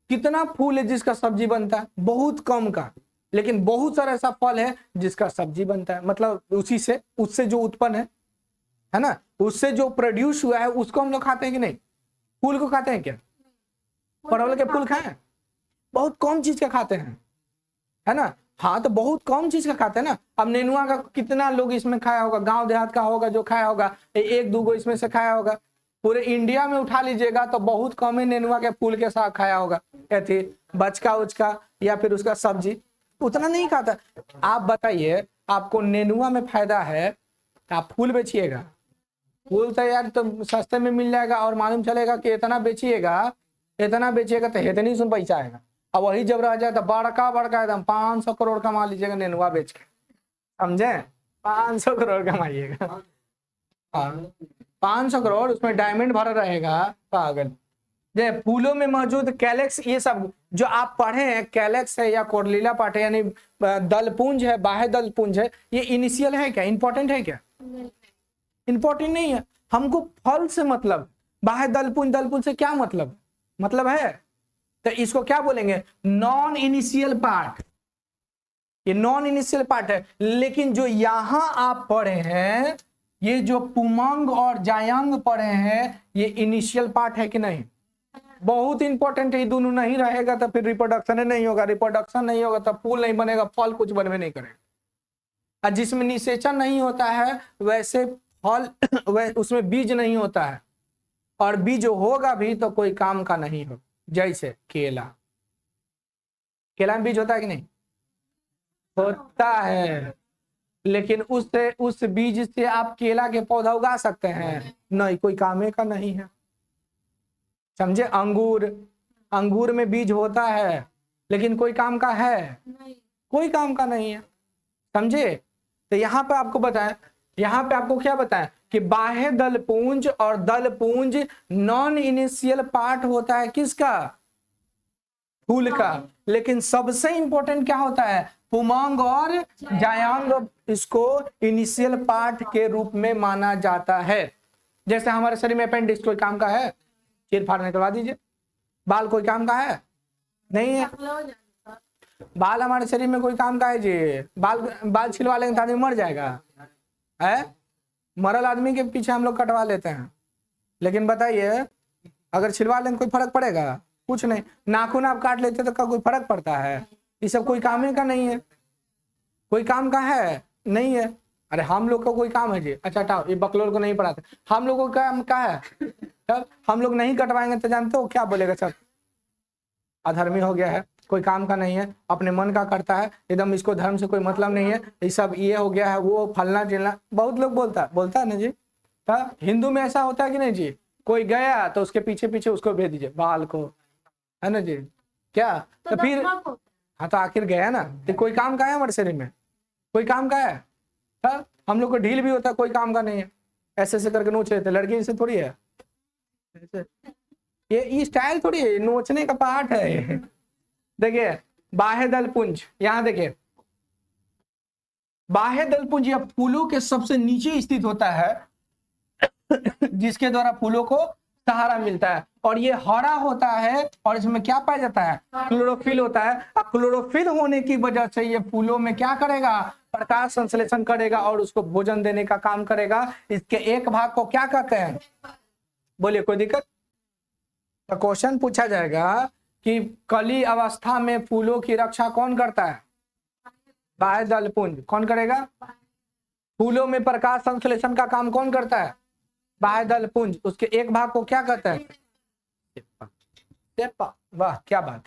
कितना फूल है जिसका सब्जी बनता है? बहुत कम का। लेकिन बहुत सारा ऐसा फल है जिसका सब्जी बनता है, मतलब उसी से, उससे जो उत्पन्न है ना, उससे जो प्रोड्यूस हुआ है उसको हम लोग खाते हैं कि नहीं? फूल को खाते हैं क्या? परवल के फूल खाए? बहुत कम चीज का खाते हैं, है ना। हाँ, तो बहुत कम चीज का खाते हैं ना। अब नेनुआ का कितना लोग इसमें खाया होगा? गांव देहात का होगा जो खाया होगा, 1-2 इसमें से खाया होगा। पूरे इंडिया में उठा लीजिएगा तो बहुत कम ही नेनुआ के फूल के साथ खाया होगा, थी बचका उचका या फिर उसका सब्जी, उतना नहीं खाता। आप बताइए, आपको नेनुआ में फायदा है, आप फूल बेचिएगा? फूल तो यार तो सस्ते में मिल जाएगा और मालूम चलेगा कि इतना बेचिएगा तो इतनी सुन पैसा आएगा। अब वही जब रह जाए तो बड़का बड़का एकदम 500 करोड़ कमा लीजिएगा नेनुआ बेच के, समझे? 500 करोड़ कमाइएगा। हाँ 500 करोड़, उसमें डायमंड भरा रहेगा पागल। जे फूलों में मौजूद कैलेक्स, ये सब जो आप पढ़े हैं, कैलेक्स है या कोर्लिला पार्ट है, यानी दलपुंज है, बाह्य दलपुंज है, ये इनिशियल है क्या? इंपॉर्टेंट है क्या? इंपॉर्टेंट नहीं है। हमको फल से मतलब, बाह्य दलपुंज, दलपुंज से क्या मतलब है? तो इसको क्या बोलेंगे? Non initial part. ये नॉन इनिशियल पार्ट है। लेकिन जो यहां आप पढ़े हैं, ये जो पुमंग और जायांग पढ़े हैं, ये इनिशियल पार्ट है कि नहीं? बहुत इंपॉर्टेंट है। ये दोनों नहीं रहेगा तो फिर रिप्रोडक्शन नहीं होगा, रिप्रोडक्शन नहीं होगा तो फूल नहीं बनेगा, फल कुछ बनवे नहीं करेगा। और जिसमें निषेचन नहीं होता है वैसे फल उसमें बीज नहीं होता है, और बीज होगा भी तो कोई काम का नहीं हो। जैसे केला, केला में बीज होता है कि नहीं? होता है, लेकिन उस बीज से आप केला के पौधा उगा सकते हैं? नहीं, कोई कामे का नहीं है, समझे? अंगूर में बीज होता है, लेकिन कोई काम का है? कोई काम का नहीं है, समझे? तो यहाँ पे आपको बताएं, यहाँ पे आपको क्या बताएं कि बाह्य दलपुंज और दलपुंज नॉन इनिशियल पार्ट होता है किसका? फूल का। लेकिन सबसे इंपॉर्टेंट क्या होता है? पुमंग और जायांग, इसको इनिशियल पार्ट के रूप में माना जाता है। जैसे हमारे शरीर में अपेंडिक्स कोई काम का है? चीर फाड़ निकलवा दीजिए। बाल कोई काम का है? नहीं है। बाल हमारे शरीर में कोई काम का है जी? बाल छिलवा लेंगे तो आदमी मर जाएगा है? मरल आदमी के पीछे हम लोग कटवा लेते हैं, लेकिन बताइए अगर छिलवा लेंगे कोई फर्क पड़ेगा? कुछ नहीं। नाखून आप काट लेते तो क्या कोई फर्क पड़ता है? ये सब कोई काम का नहीं है। कोई काम का है? नहीं है। अरे हम लोग का कोई काम है जी? अच्छा हटाओ, ये बकलोल को नहीं पढ़ाते। हम लोग को काम का है? तब हम लोग नहीं कटवाएंगे तो जानते हो क्या बोलेगा? सब अधर्मी हो गया है, कोई काम का नहीं है, अपने मन का करता है, एकदम इसको धर्म से कोई मतलब नहीं है, ये सब ये हो गया है, वो फलना चिलना, बहुत लोग बोलता है ना जी। तो हिंदू में ऐसा होता है कि नहीं जी? कोई गया तो उसके पीछे पीछे उसको भेज दीजिए, बाल को, है ना जी? क्या तो फिर? हाँ तो आखिर गया ना, तो कोई काम का है हमारे शरीर में? कोई काम का है? तो हम लोग को ढील भी होता है, कोई काम का नहीं है, ऐसे करके नोच लेते। लड़की जैसे थोड़ी है, ये स्टाइल थोड़ी है, नोचने का पार्ट है। देखिए बाह्य दलपुंज, यहाँ देखिए बाह्य दलपुंज या फूलों के सबसे नीचे स्थित होता है, जिसके द्वारा फूलों को सहारा मिलता है, और ये हरा होता है, और इसमें क्या पाया जाता है? क्लोरोफिल होता है। और क्लोरोफिल होने की वजह से ये फूलों में क्या करेगा? प्रकाश संश्लेषण करेगा और उसको भोजन देने का काम करेगा। इसके एक भाग को क्या कहते हैं? बोलिए, कोई दिक्कत? तो क्वेश्चन पूछा जाएगा कि कली अवस्था में फूलों की रक्षा कौन करता है? बाह्य दलपुंज। कौन करेगा? फूलों में प्रकाश संश्लेषण का काम कौन करता है? बाह्य दलपुंज। उसके एक भाग को क्या कहते हैं? वाह क्या बात।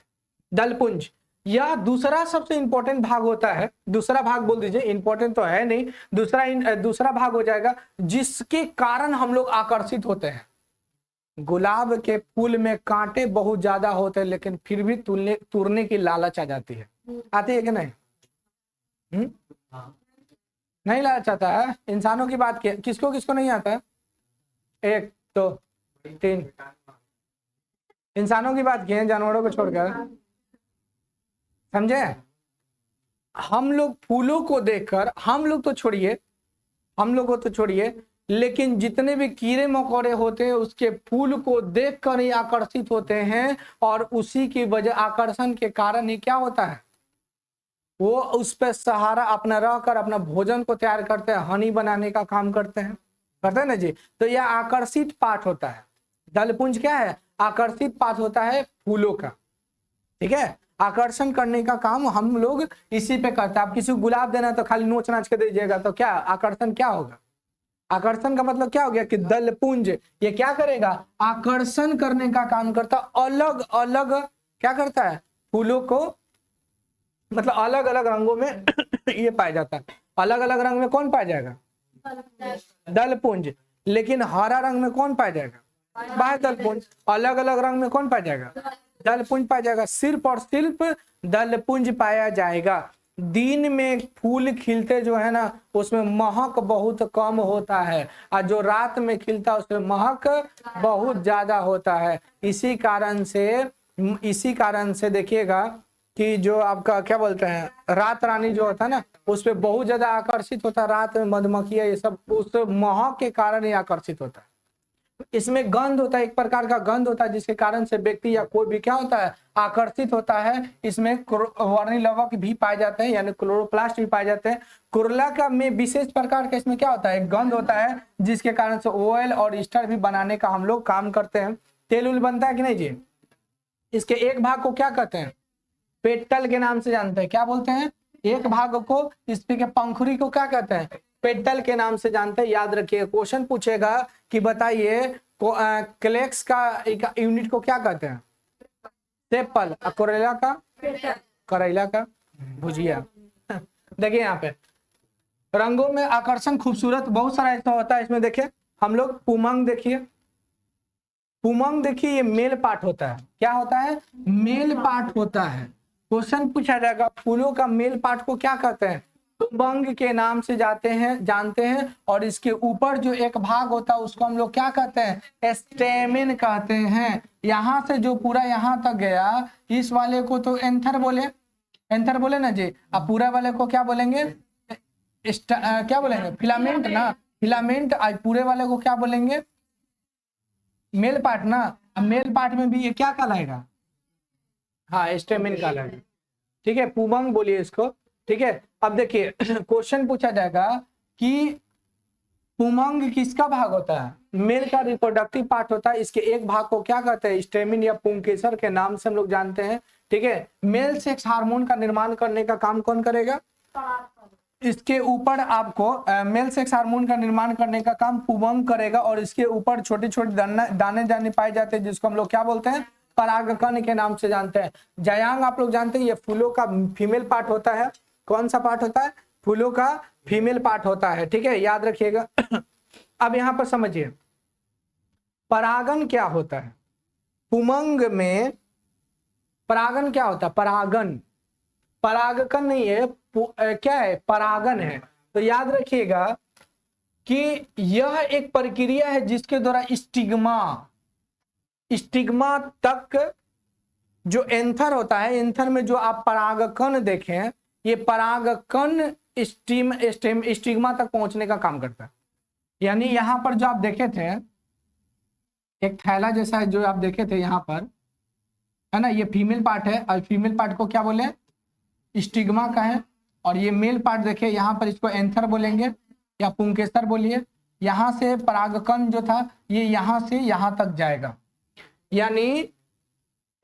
दलपुंज यह दूसरा सबसे इंपॉर्टेंट भाग होता है। दूसरा भाग बोल दीजिए, इंपॉर्टेंट तो है नहीं, दूसरा भाग हो जाएगा जिसके कारण हम लोग आकर्षित होते हैं। गुलाब के फूल में कांटे बहुत ज्यादा होते हैं, लेकिन फिर भी तुरने की लालच आ जाती है। आती है कि नहीं? नहीं लालच आता है? इंसानों की बात किसको किसको नहीं आता है? 1 2 3 इंसानों की बात किए, जानवरों को छोड़कर, समझे? हम लोग फूलों को देखकर, हम लोग तो छोड़िए, लेकिन जितने भी कीड़े मकोड़े होते हैं उसके फूल को देखकर ही आकर्षित होते हैं, और उसी की वजह, आकर्षण के कारण ही क्या होता है? वो उस पर सहारा अपना रहकर अपना भोजन को तैयार करते हैं, हनी बनाने का काम करते हैं ना जी। तो यह आकर्षित पार्ट होता है। दलपुंज क्या है? आकर्षित पार्ट होता है फूलों का, ठीक है? आकर्षण करने का काम हम लोग इसी पे करते हैं। आप किसी को गुलाब देना तो खाली नोच नाच के दीजिएगा तो क्या आकर्षण क्या होगा? आकर्षण का मतलब क्या हो गया कि दलपुंज ये क्या करेगा? आकर्षण करने का काम करता, अलग अलग क्या करता है? फूलों को, मतलब अलग अलग रंगों में ये पाया जाता है। अलग अलग रंग में कौन पाया जाएगा? दलपुंज। लेकिन हरा रंग में कौन पाया जाएगा? बाह्य दलपुंज। अलग अलग रंग में कौन पाया जाएगा? दलपुंज पाया जाएगा, सिर्फ और सिर्फ दलपुंज पाया जाएगा। दिन में फूल खिलते जो है ना उसमें महक बहुत कम होता है, और जो रात में खिलता है उसमें महक बहुत ज्यादा होता है। इसी कारण से देखिएगा कि जो आपका क्या बोलते हैं रात रानी जो होता है ना उस पर बहुत ज्यादा आकर्षित होता है। रात में मधुमक्खियां ये सब उस महक के कारण ही आकर्षित होता है। इसमें गंध होता है, एक प्रकार का गंध होता है जिसके कारण से व्यक्ति या कोई भी क्या होता है आकर्षित होता है। इसमें वर्णी लवक भी पाए जाते हैं, यानी क्लोरोप्लास्ट भी पाए जाते हैं। कुरला का में विशेष प्रकार का इसमें क्या होता है, गंध होता है जिसके कारण से ऑयल और ईस्टर भी बनाने का हम लोग काम करते हैं। तेल उल बनता है कि नहीं जी। इसके एक भाग को क्या कहते हैं, पेटल के नाम से जानते हैं। क्या बोलते हैं, एक भाग को, इस पे के पंखुड़ी को क्या कहते हैं, पेटल के नाम से जानते हैं। याद रखिए क्वेश्चन पूछेगा कि बताइए क्लेक्स का एक यूनिट को क्या कहते हैं, सेपल। करेला का, करेला का भुजिया। देखिए यहाँ पे रंगों में आकर्षण खूबसूरत बहुत सारा ऐसा होता है। इसमें देखिए हम लोग पुमंग, देखिए पुमंग देखिए ये मेल पार्ट होता है। क्या होता है, मेल पार्ट होता है। क्वेश्चन पूछा जाएगा फूलों का मेल पार्ट को क्या कहते हैं, पुमंग के नाम से जानते हैं। और इसके ऊपर जो एक भाग होता है उसको हम लोग क्या कहते हैं, स्टेमेन कहते हैं। यहाँ से जो पूरा यहाँ तक गया इस वाले को तो एंथर बोले ना जी। अब पूरा वाले को क्या बोलेंगे, क्या बोलेंगे, फिलामेंट ना, फिलामेंट। आज पूरे वाले को क्या बोलेंगे, मेल पार्ट ना। अब मेल पार्ट में भी ये क्या कहलाएगा, हाँ स्टेमेन कहलाएगा। ठीक है, पुमंग बोलिए इसको। ठीक है, अब देखिए क्वेश्चन पूछा जाएगा कि पुमंग किसका भाग होता है, मेल का रिप्रोडक्टिव पार्ट होता है। इसके एक भाग को क्या कहते हैं, स्टेमिन या पुंकेसर के नाम से हम लोग जानते हैं। ठीक है, मेल सेक्स हार्मोन का निर्माण करने का काम कौन करेगा, इसके ऊपर आपको मेल सेक्स हार्मोन का निर्माण करने का काम पुमंग करेगा। और इसके ऊपर छोटे छोटे दाने पाए जाते हैं जिसको हम लोग क्या बोलते हैं, परागकण के नाम से जानते हैं। जायांग आप लोग जानते हैं ये फूलों का फीमेल पार्ट होता है। कौन सा पार्ट होता है, फूलों का फीमेल पार्ट होता है। ठीक है, याद रखिएगा। अब यहां पर समझिए परागन क्या होता है। पुमंग में परागन क्या होता है, परागकण नहीं है, क्या है, परागन है। तो याद रखिएगा कि यह एक प्रक्रिया है जिसके द्वारा स्टिग्मा तक जो एंथर होता है, एंथर में जो आप परागकण देखें, ये परागकण स्टिग्मा तक पहुंचने का काम करता है। यानी यहाँ पर जो आप देखे थे एक थैला जैसा है जो आप देखे थे यहाँ पर, है ना, ये फीमेल पार्ट है। और फीमेल पार्ट को क्या बोले, स्टिग्मा का है। और ये मेल पार्ट देखिए यहाँ पर, इसको एंथर बोलेंगे या पुंकेसर बोलिए। यहाँ से परागकण जो था ये यहाँ से यहाँ तक जाएगा। यानी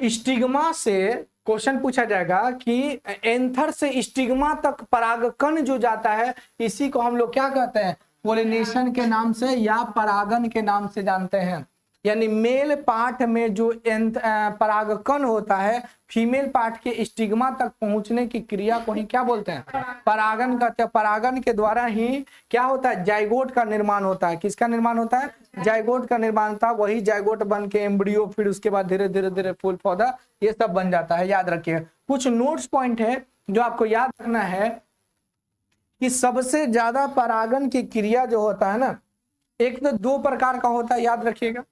स्टिग्मा से क्वेश्चन पूछा जाएगा कि एंथर से स्टिग्मा तक परागकण जो जाता है इसी को हम लोग क्या कहते हैं, पोलिनेशन के नाम से या परागन के नाम से जानते हैं। यानी मेल पार्ट में जो परागकण होता है, फीमेल पार्ट के स्टिग्मा तक पहुंचने की क्रिया को ही क्या बोलते हैं, परागन कहते हैं। परागन के द्वारा ही क्या होता है, जाइगोट का निर्माण होता है। किसका निर्माण होता है, जाइगोट का निर्माण होता है। वही जाइगोट बन के एम्ब्रियो, फिर उसके बाद धीरे धीरे फूल पौधा ये सब बन जाता है। याद रखिए कुछ नोट्स पॉइंट है जो आपको याद रखना है कि सबसे ज्यादा परागन की क्रिया जो होता है ना, एक तो दो प्रकार का होता है, याद रखिएगा।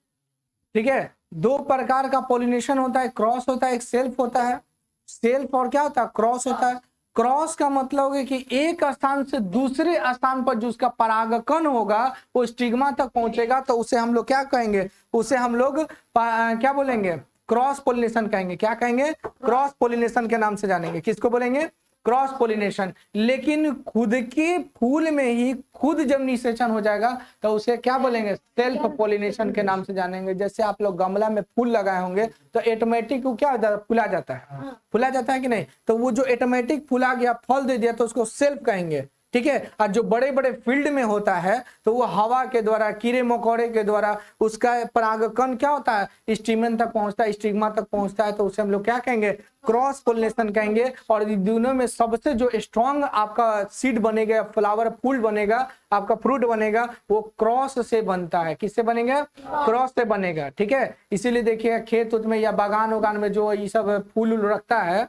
ठीक है, दो प्रकार का पॉलिनेशन होता है, क्रॉस होता है, एक सेल्फ होता है। सेल्फ और क्या होता है, क्रॉस होता है। क्रॉस का मतलब है कि एक स्थान से दूसरे स्थान पर जो उसका परागकण होगा वो स्टिग्मा तक पहुंचेगा, तो उसे हम लोग क्या कहेंगे, उसे हम लोग क्या बोलेंगे, क्रॉस पोलिनेशन कहेंगे। क्या कहेंगे, क्रॉस पोलिनेशन के नाम से जानेंगे। किसको बोलेंगे, क्रॉस पोलिनेशन। लेकिन खुद के फूल में ही खुद जब निषेचन हो जाएगा तो उसे क्या बोलेंगे, सेल्फ पोलिनेशन के नाम से जानेंगे। जैसे आप लोग गमला में फूल लगाए होंगे तो ऑटोमेटिक वो क्या फुला जाता है, फुला जाता है कि नहीं। तो वो जो ऑटोमेटिक फुला गया, फल दे दिया, तो उसको सेल्फ कहेंगे। ठीक है। और जो बड़े बड़े फील्ड में होता है तो वो हवा के द्वारा, कीड़े मकोड़े के द्वारा उसका परागकण क्या होता है, स्टीमन तक पहुंचता है, स्टिग्मा तक पहुंचता है, तो उसे हम लोग क्या कहेंगे, क्रॉस पोलिनेशन कहेंगे। और इन दोनों में सबसे जो स्ट्रॉन्ग आपका सीड बनेगा, फ्लावर फूल बनेगा, आपका फ्रूट बनेगा, वो क्रॉस से बनता है। किससे बनेगा, क्रॉस से बनेगा, ठीक है। इसीलिए देखिए खेत उत में या बागान उगान में जो ये सब फूल रखता है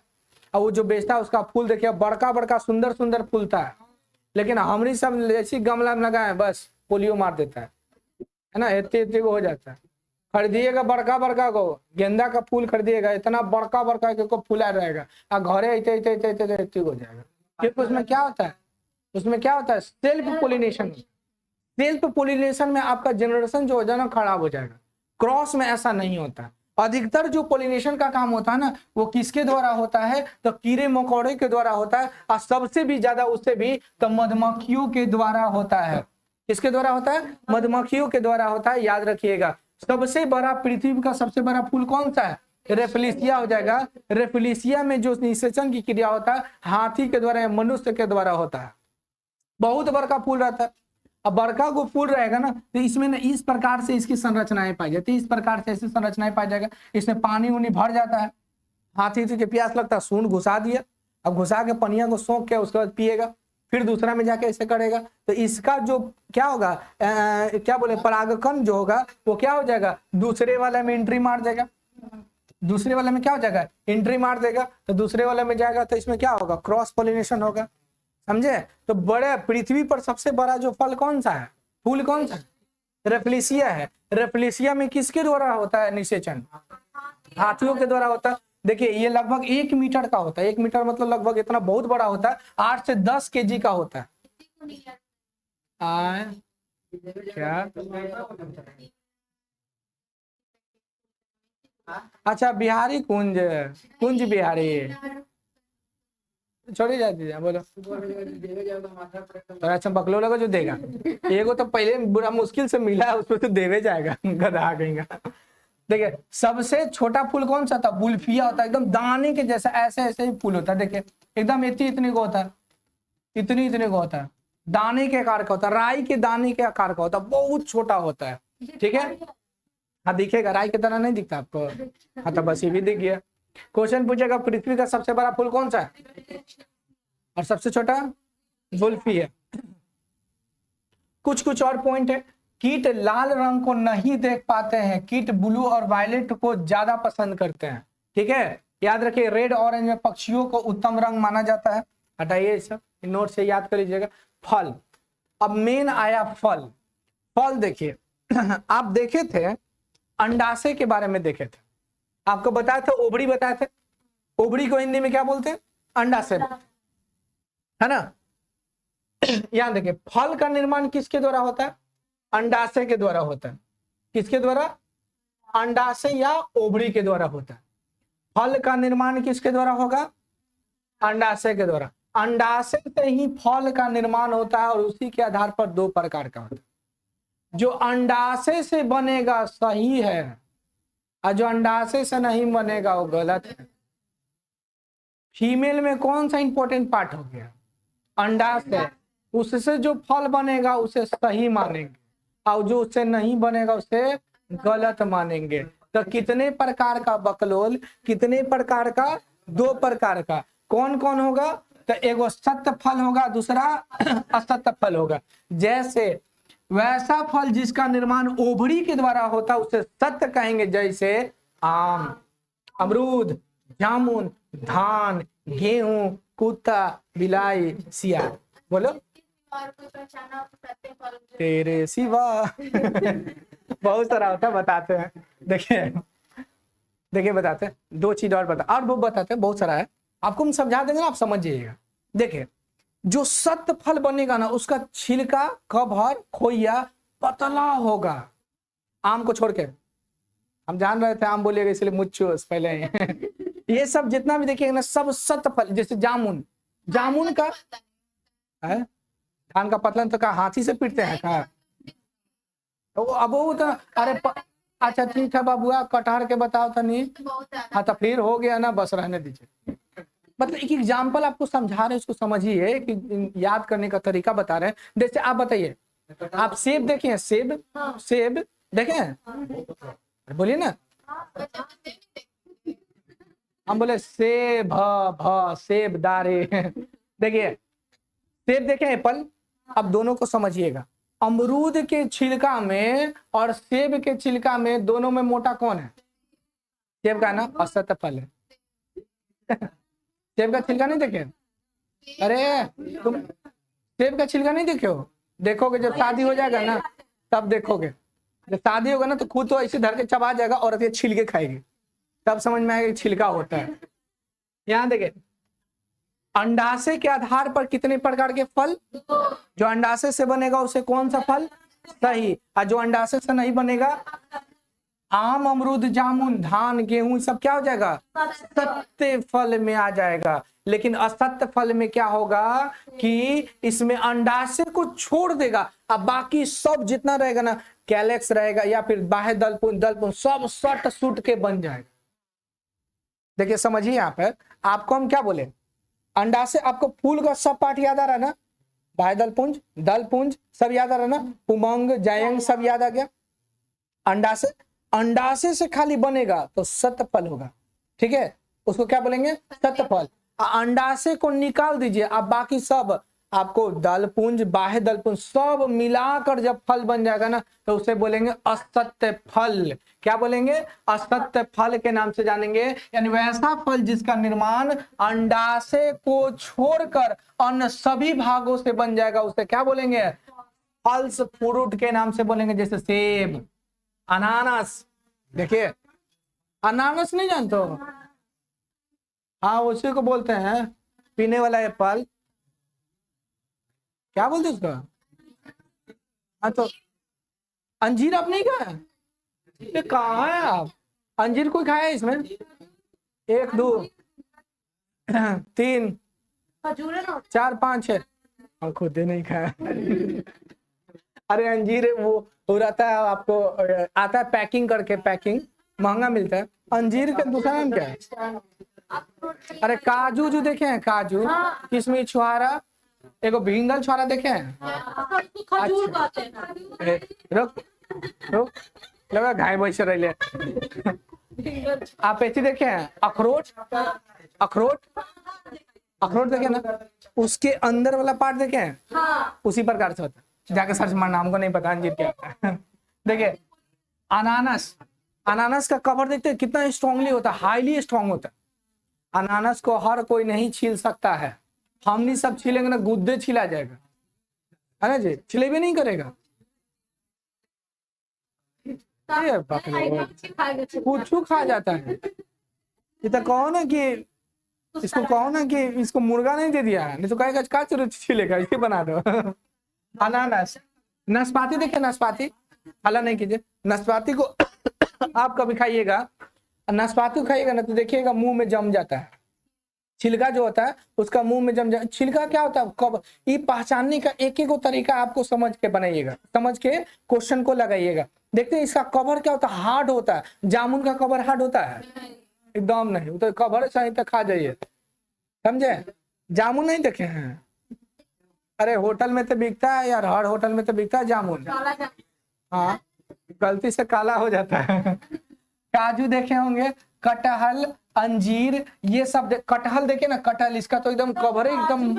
और वो जो बेचता है उसका फूल देखिए बड़का बड़का सुंदर सुंदर फूलता है, लेकिन हमरी सब ऐसी गमला में लगाए बस पोलियो मार देता है ना, इतने इतने को हो जाता है। खरीदिएगा बड़का बड़का को, गेंदा का फूल खरीदिएगा इतना बड़का बड़का को फूला रहेगा और घरे इतने इतने इतने इतने इतने हो जाएगा। क्योंकि उसमें क्या होता है, उसमें क्या होता है, सेल्फ पोलिनेशन। सेल्फ पोलिनेशन में आपका जनरेशन जो हो जाए ना खराब हो जाएगा। क्रॉस में ऐसा नहीं होता। अधिकतर जो पोलिनेशन का काम होता है ना वो किसके द्वारा होता है, तो कीड़े मकोड़े के द्वारा होता है, और सबसे भी ज्यादा उससे भी तो मधुमक्खियों के द्वारा होता है। किसके द्वारा होता है, मधुमक्खियों के द्वारा होता है, याद रखिएगा। सबसे बड़ा पृथ्वी का सबसे बड़ा फूल कौन सा है, रेफलेशिया हो जाएगा। रेफलेशिया में जो निषेचन की क्रिया होता है हाथी के द्वारा या मनुष्य के द्वारा होता है। बहुत बड़का फूल रहता है। अब बड़का को फूल रहेगा ना तो इसमें ना इस प्रकार से इसकी संरचनाएं पाई जाती है, इस प्रकार से ऐसी संरचनाएं पाई जाएगा। इसमें पानी उनी भर जाता है, हाथी के प्यास लगता है, सूंड घुसा दिया, अब घुसा के पनिया को सोख के उसके बाद पिएगा, फिर दूसरा में जाके ऐसे करेगा। तो इसका जो क्या होगा, क्या बोले, परागकण जो होगा वो क्या हो जाएगा, दूसरे वाले में एंट्री मार देगा। दूसरे वाले में क्या हो जाएगा, एंट्री मार देगा, तो दूसरे वाले में जाएगा तो इसमें क्या होगा, क्रॉस पोलिनेशन होगा। समझे। तो बड़े पृथ्वी पर सबसे बड़ा जो फल कौन सा है, फूल कौन सा है, रेफलेशिया है। रेफलेशिया में किसके द्वारा होता है निषेचन, हाथियों के द्वारा होता है। देखिए ये लगभग 1 मीटर का होता है, 1 मीटर मतलब लगभग इतना बहुत बड़ा होता है, 8 से 10 केजी का होता है। क्या, अच्छा बिहारी कुंज, कुंज बिहारी, छोड़ी जा दीजिए, बोलो। अच्छा बकलो लगा जो देगा, एगो तो पहले बुरा मुश्किल से मिला है उसमें तो देवे जाएगा, गधा कहेगा। देखिए सबसे छोटा फूल कौन सा था, बुल्फिया होता है, एकदम दाने के जैसा, ऐसे ऐसे ही फूल होता है। देखिए एकदम इतनी इतनी को होता है, इतनी इतने को होता है, दाने के आकार का होता है, राई के दाने के आकार का होता है, बहुत छोटा होता है, ठीक है। हाँ दिखेगा, राई की तरह नहीं दिखता आपको, हाँ तो बस ये भी दिख गया। क्वेश्चन पूछेगा पृथ्वी का सबसे बड़ा फूल कौन सा है और सबसे छोटा जुल्फी है। कुछ कुछ और पॉइंट है। कीट लाल रंग को नहीं देख पाते हैं, कीट ब्लू और वायलेट को ज्यादा पसंद करते हैं, ठीक है। याद रखिए रेड ऑरेंज में पक्षियों को उत्तम रंग माना जाता है। हटाइए सब नोट से याद कर लीजिएगा। फल, अब मेन आया फल। फल देखिए आप देखे थे अंडाशय के बारे में देखे थे, आपको बताया था, ओबड़ी बताए थे। ओबड़ी को हिंदी में क्या बोलते हैं, अंडाशय, है ना। यहां देखिए फल का निर्माण किसके द्वारा होता है, अंडाशय के द्वारा होता है। किसके द्वारा, अंडाशय या ओबड़ी के द्वारा होता है। फल का निर्माण किसके द्वारा होगा, अंडाशय के द्वारा। अंडाशय से ही फल का निर्माण होता है और उसी के आधार पर 2 प्रकार का होता है। जो अंडाशय से बनेगा सही है और जो अंडाशय से नहीं बनेगा वो गलत है। फीमेल में कौन सा इंपॉर्टेंट पार्ट हो गया, अंडाशय, उससे जो फल बनेगा उसे सही मानेंगे और जो उससे नहीं बनेगा उसे गलत मानेंगे। तो कितने प्रकार का बकलोल, कितने प्रकार का, 2 प्रकार का। कौन कौन होगा, तो एगो सत्य फल होगा, दूसरा असत्य फल होगा। जैसे वैसा फल जिसका निर्माण ओभड़ी के द्वारा होता है उसे सत्य कहेंगे, जैसे आम, अमरूद, जामुन, धान, गेहूं, कुत्ता, बिलाई, सियार। बोलो तेरे सिवा बहुत सारा होता है, बताते हैं। देखिए देखिए बताते हैं 2 चीज और बता, और वो बताते हैं, बहुत सारा है, आपको हम समझा देंगे ना, आप समझ जाइएगा। देखिए जो सत्य फल बनेगा ना उसका छिलका, कवर, खोइया पतला होगा। आम को छोड़ के, हम जान रहे थे आम बोलिएगा इसलिए मुझ पहले ये सब जितना भी देखिएगा ना सब सत्य फल। जैसे जामुन, जामुन का है, धान का पतला तो का हाथी से पीटते हैं का, तो अब वो तो अरे अच्छा ठीक है बाबुआ, कटहर के बताओ तो नहीं, हाँ तो फिर हो गया ना, बस रहने दीजिए। मतलब एक एग्जाम्पल आपको समझा रहे हैं, उसको समझिए कि याद करने का तरीका बता रहे हैं। जैसे आप बताइए, आप सेब देखे हैं? सेब, सेब देखे हैं? बोलिए ना, हम बोले सेब, सेब दारे देखिए, सेब देखे हैं, एप्पल। अब दोनों को समझिएगा, अमरूद के छिलका में और सेब के छिलका में, दोनों में मोटा कौन है? सेब का ना असत फल है। सेब का छिलका नहीं देखे? अरे तुम सेब का छिलका नहीं देखे हो? देखोगे जब शादी हो जाएगा ना, तब देखोगे। जब शादी होगा ना तो खुद तो ऐसे धर के चबा जाएगा, औरत ये छिलके खाएगी, तब समझ में आएगा कि छिलका होता है। यहाँ देखे, अंडाशय के आधार पर कितने प्रकार के फल? जो अंडाशय से बनेगा उसे कौन सा फल? सही। और जो अंडाशय से नहीं बनेगा, आम, अमरूद, जामुन, धान, गेहूं, सब क्या हो जाएगा? सत्य फल में आ जाएगा। लेकिन असत्य फल में क्या होगा कि इसमें अंडाशय को छोड़ देगा, अब बाकी सब जितना रहेगा ना, कैलेक्स रहेगा या फिर बाह्य दलपुंज, सब सट सूट के बन जाएगा। देखिए समझिए, यहाँ पर आपको हम क्या बोले, अंडाशय, आपको फूल का सब पार्ट याद आ रहा है ना? बाह्य दलपुंज, दलपुंज सब याद आ रहा है ना? पुमंग, जायंग सब याद आ गया। अंडाशय, अंडाशय से खाली बनेगा तो सत्य फल होगा, ठीक है? उसको क्या बोलेंगे? सत्य फल। अंडाशय को निकाल दीजिए, अब बाकी सब आपको दलपुंज, बाह्य दलपुंज सब मिलाकर जब फल बन जाएगा ना, तो उसे बोलेंगे असत्य फल। क्या बोलेंगे? असत्य फल के नाम से जानेंगे। यानी वैसा फल जिसका निर्माण अंडाशय को छोड़कर अन्य सभी भागों से बन जाएगा, उसे क्या बोलेंगे? फल्स फ्रूट के नाम से बोलेंगे। जैसे सेब, अनानास। देखिए, अनानास नहीं जानते हो? हाँ, उसी को बोलते हैं पीने वाला एप्पल। क्या बोलते हैं उसका? हाँ, तो अंजीर आप नहीं खाया? ये कहाँ है आप? अंजीर कोई खाया है इसमें? 1 2 3 4 5 6, हम खुद ही नहीं खाया। अरे अंजीर वो रहता है, आपको आता है पैकिंग करके, पैकिंग महंगा मिलता है। अंजीर का दूसरा नाम क्या है? अरे काजू जो देखे हैं, काजू, किशमिश, छुहारा, एगो भिंगल छुहारा देखे हैं? खजूर कहते हैं। रुक रुक, लगा घाय बैठ रहे। आप ऐसे देखे हैं? अखरोट, अखरोट, अखरोट देखे ना? उसके अंदर वाला पार्ट देखे हैं? उसी प्रकार से होता है। जाके सर्च मारना, हमको नहीं पता अंजीर क्या है। देखिए, अनानास, अनानास का कवर देखते हैं कितना स्ट्रांगली होता है, हाईली स्ट्रांग होता है। अनानास को हर कोई नहीं छील सकता है। हम नहीं सब छीलेंगे ना, गुद्दे छिला जाएगा, है ना जी? छिले भी नहीं करेगा। कुछ खा जाता है। ये तो कहो ना कि इसको, कहो ना कि इसको मुर्गा नहीं दे दिया, नहीं तो कहेगा क्या जरूरत छिलेगा, इसे बना दो। अनानास, नाशपाती देखे? नाशपाती, हल्ला नहीं कीजिए। नाशपाती को आप कभी खाइएगा, नाशपाती खाइएगा ना तो देखिएगा मुंह में जम जाता है। छिलका जो होता है उसका मुंह में जम जाए। छिलका क्या होता है, कब, ये पहचानने का एक एक तरीका आपको समझ के बनाइएगा, समझ के क्वेश्चन को लगाइएगा। देखते हैं इसका कवर क्या होता है, हार्ड होता है। जामुन का कवर हार्ड होता है? एकदम नहीं, तो कवर सही तक खा जाइए, समझे? जामुन नहीं देखे हैं? अरे होटल में तो बिकता है यार, हर होटल में तो बिकता है जामुन। हाँ, गलती से काला हो जाता है। काजू देखे होंगे, कटहल, अंजीर, ये सब कटहल देखे ना? कटहल, इसका तो एकदम कवर है एकदम।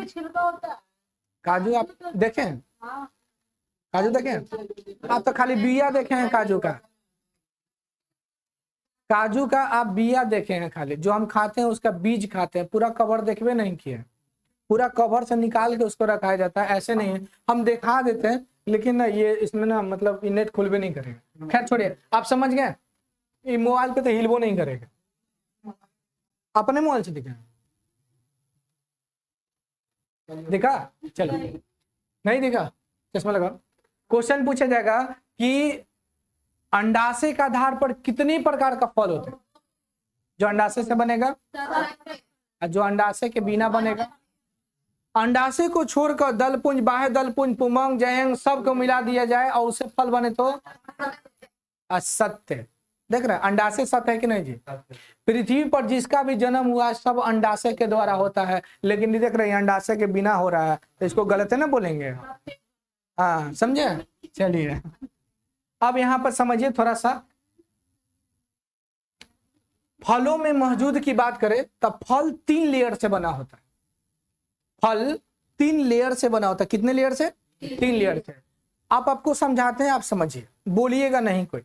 काजू आप देखे हैं? काजू देखे हैं? आप तो खाली बिया देखे हैं काजू का। काजू का आप बिया देखे हैं खाली, जो हम खाते हैं उसका बीज खाते हैं, पूरा कवर देखबे नहीं किए। पूरा कवर से निकाल के उसको रखा जाता है, ऐसे नहीं है। हम दिखा देते हैं लेकिन ना, ये इसमें ना मतलब नेट खुलबे नहीं करेगा। खैर छोड़िए, आप समझ गए। ये मोबाइल पे तो हिलबो नहीं करेगा, अपने मोबाइल से दिखा, दिखा? चलो, नहीं दिखा, चश्मा लगा। क्वेश्चन पूछा जाएगा कि अंडाशय के आधार पर कितने प्रकार का फल होता है? जो अंडाशय से बनेगा और जो अंडाशय के बिना बनेगा। अंडाशय को छोड़कर दलपुंज, बाह्य दलपुंज, पुमंग, जयंग सबको मिला दिया जाए और उससे फल बने तो असत्य। देख रहे हैं अंडाशय सत्य है कि नहीं जी। पृथ्वी पर जिसका भी जन्म हुआ है सब अंडाशय के द्वारा होता है, लेकिन ये देख रहे हैं अंडाशय के बिना हो रहा है, तो इसको गलत है ना बोलेंगे। हाँ समझे। चलिए अब यहाँ पर समझिए थोड़ा सा, फलों में मौजूद की बात करें तब फल 3 लेयर से बना होता है। फल 3 लेयर से बना होता है। कितने लेयर से? 3 लेयर से। आप आपको समझाते हैं, आप समझिए, बोलिएगा नहीं कोई।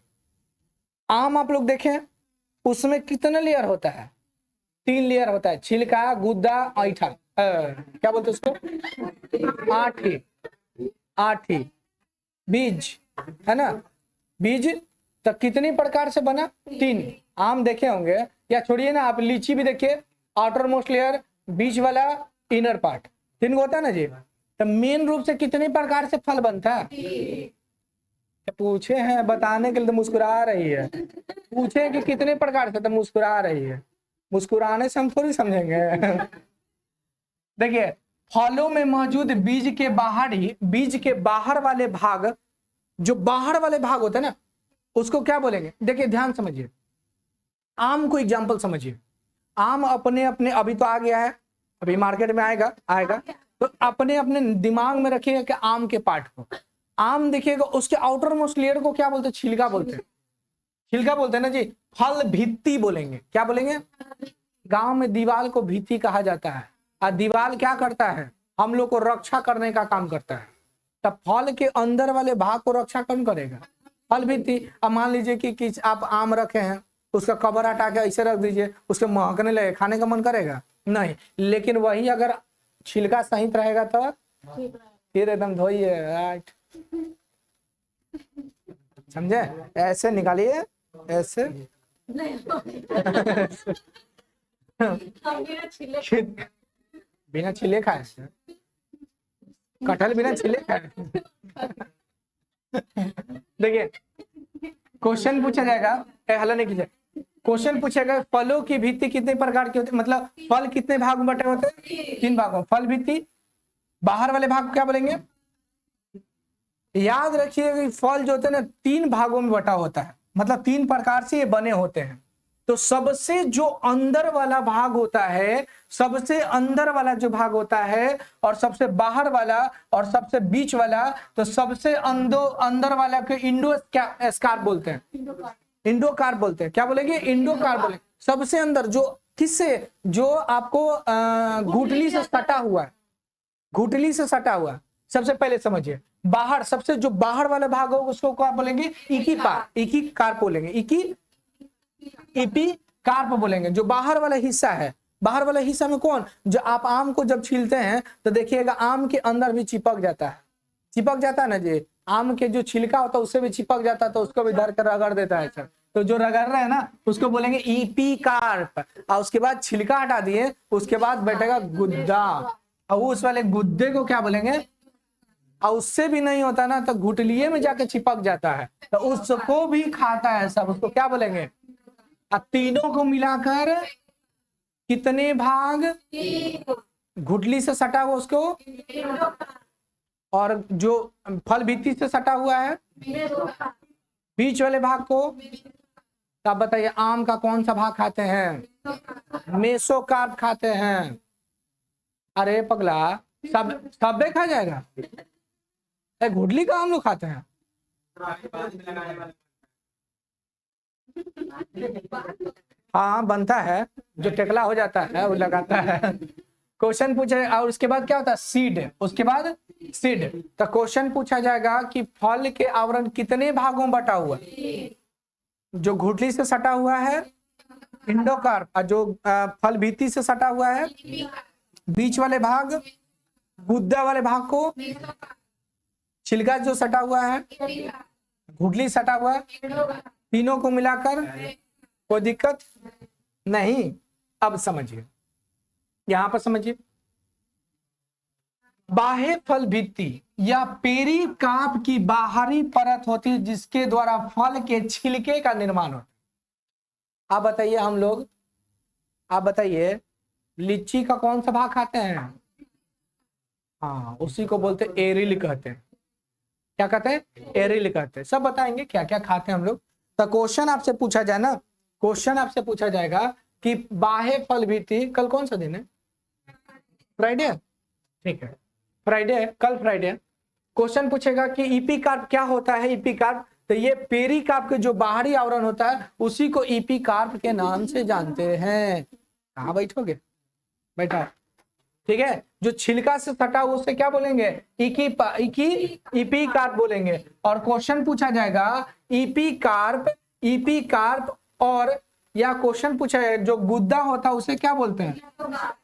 आम आप लोग देखें उसमें कितने लेयर होता है? 3 लेयर होता है, छिलका, गुद्दा, ऐठा, क्या बोलते उसको, आठी, बीज, है ना, बीज। तो कितनी प्रकार से बना? 3। आम देखे होंगे, या छोड़िए ना, आप लीची भी देखिए, आउटर मोस्ट लेयर, बीच वाला, इनर पार्ट, 3 होता है ना जी। तो मेन रूप से कितने प्रकार से फल बनता है? पूछे हैं बताने के लिए तो मुस्कुरा रही है। पूछे कि कितने प्रकार से, तो मुस्कुरा रही है। मुस्कुराने से हम थोड़ी समझेंगे। देखिए फलों में मौजूद बीज के बाहर वाले भाग, जो बाहर वाले भाग होते हैं ना, उसको क्या बोलेंगे? देखिए ध्यान समझिए, आम को एग्जांपल समझिए। आम अपने अपने, अभी तो आ गया है, अभी मार्केट में आएगा, तो अपने अपने दिमाग में रखिएगा कि आम के पार्ट को। आम देखिएगा उसके आउटर मोस्ट लेयर को क्या बोलते हैं? छिलका बोलते हैं। छिलका बोलते हैं ना जी। फल भित्ति बोलेंगे। क्या बोलेंगे? गांव में दीवार को भित्ति कहा जाता है। और दीवार क्या करता है? हम लोग को रक्षा करने का काम करता है। तब फल के अंदर वाले भाग को रक्षा कौन करेगा? फल भित्ति। अब मान लीजिए कि आप आम रखे हैं, उसका कवर हटा के ऐसे रख दीजिए, उसके महकने लगे, खाने का मन करेगा? नहीं। लेकिन वही अगर छिलका सही रहेगा तो फिर एकदम धोइए, राइट, समझे? ऐसे निकालिए, ऐसे बिना छिले खाए, कटहल बिना छिले खाए। देखिए क्वेश्चन पूछा जाएगा, हल्ला नहीं कीजिए, क्वेश्चन पूछेगा फलों की भित्ति कितने प्रकार की होती है, मतलब फल कितने भाग में बटे होते हैं? 3 भागों। फल भित्ति, बाहर वाले भाग को क्या बोलेंगे? याद रखिए कि फल जो होते हैं ना 3 भागों में बटा होता है, मतलब 3 प्रकार से ये बने होते हैं। तो सबसे जो अंदर वाला भाग होता है, सबसे अंदर वाला जो भाग होता है, और सबसे बाहर वाला और सबसे बीच वाला, तो सबसे अंदर वाला को इंडोस्कार्प बोलते हैं। इंडोकार्प बोलते हैं। क्या बोलेंगे? इंडोकार्प बोलेंगे। सबसे अंदर जो किससे? जो आपको घुटली से सटा हुआ है, घुटली से सटा हुआ। सबसे पहले समझिए, बाहर, सबसे जो बाहर वाला भाग होगा उसको क्या बोलेंगे? इकी कार्प बोलेंगे। इपी कार्प बोलेंगे। जो बाहर वाला हिस्सा है, बाहर वाला हिस्सा में कौन? जो आप आम को जब छीलते हैं तो देखिएगा आम के अंदर भी चिपक जाता है, चिपक जाता है ना जी। आम के जो छिलका होता है उससे भी चिपक जाता है, तो उसको भी धर कर रगड़ देता है सर। तो जो रगड़ रहे हैं ना उसको बोलेंगे ईपी कार्प। और उसके बाद छिलका हटा दिए, उसके बाद बैठेगा गुद्दा, और उस वाले गुद्दे को क्या बोलेंगे? और उससे भी नहीं होता ना तो घुटलिए में जाके चिपक जाता है, तो उसको भी खाता है सब, उसको क्या बोलेंगे? अब तीनों को मिलाकर कितने भाग? घुटली से सटा हुआ उसको, और जो फल भित्ति से सटा हुआ है बीच वाले भाग को। तो आप बताइए आम का कौन सा भाग खाते हैं? मेसोकार्प खाते हैं। अरे पगला, सब खा जाएगा? घुटली का हम लोग खाते हैं। हाँ बनता है, जो टेकला हो जाता है वो लगाता है। क्वेश्चन पूछे, और उसके बाद क्या होता है? सीड। उसके बाद सीड। तो क्वेश्चन पूछा जाएगा कि फल के आवरण कितने भागों में बटा हुआ? जो घुटली से सटा हुआ है इंडोकार्प, और जो फल भित्ति से सटा हुआ है बीच वाले भाग, गुद्दा वाले भाग को, छिलका जो सटा हुआ है, घुटली सटा हुआ है, तीनों को मिलाकर कोई दिक्कत नहीं। अब समझिए, यहां पर समझिए, बाह्य फल भित्ति या पेरिकार्प की बाहरी परत होती है जिसके द्वारा फल के छिलके का निर्माण होता है। आप बताइए हम लोग, आप बताइए लीची का कौन सा भाग खाते हैं? हाँ उसी को बोलते एरिल कहते हैं। क्या कहते हैं? एरिल कहते हैं। सब बताएंगे क्या क्या खाते हैं हम लोग। तो क्वेश्चन आपसे पूछा जाए ना, क्वेश्चन आपसे पूछा जाएगा कि बाह्य फल भित्ति, कल कौन सा दिन है? फ्राइडे, ठीक है फ्राइडे, कल फ्राइडे। क्वेश्चन पूछेगा कि ईपी कार्प क्या होता है? ईपी कार्प, तो ये पेरी कार्प के जो बाहरी आवरण होता है उसी को ईपी कार्प के नाम से जानते हैं। कहाँ बैठोगे, बैठा, ठीक है। जो छिलका से सटा हुआ उसे क्या बोलेंगे? ईपी कार्प बोलेंगे। और क्वेश्चन पूछा जाएगा ईपी कार्प और, या क्वेश्चन पूछा है जो गुद्दा होता है उसे क्या बोलते हैं?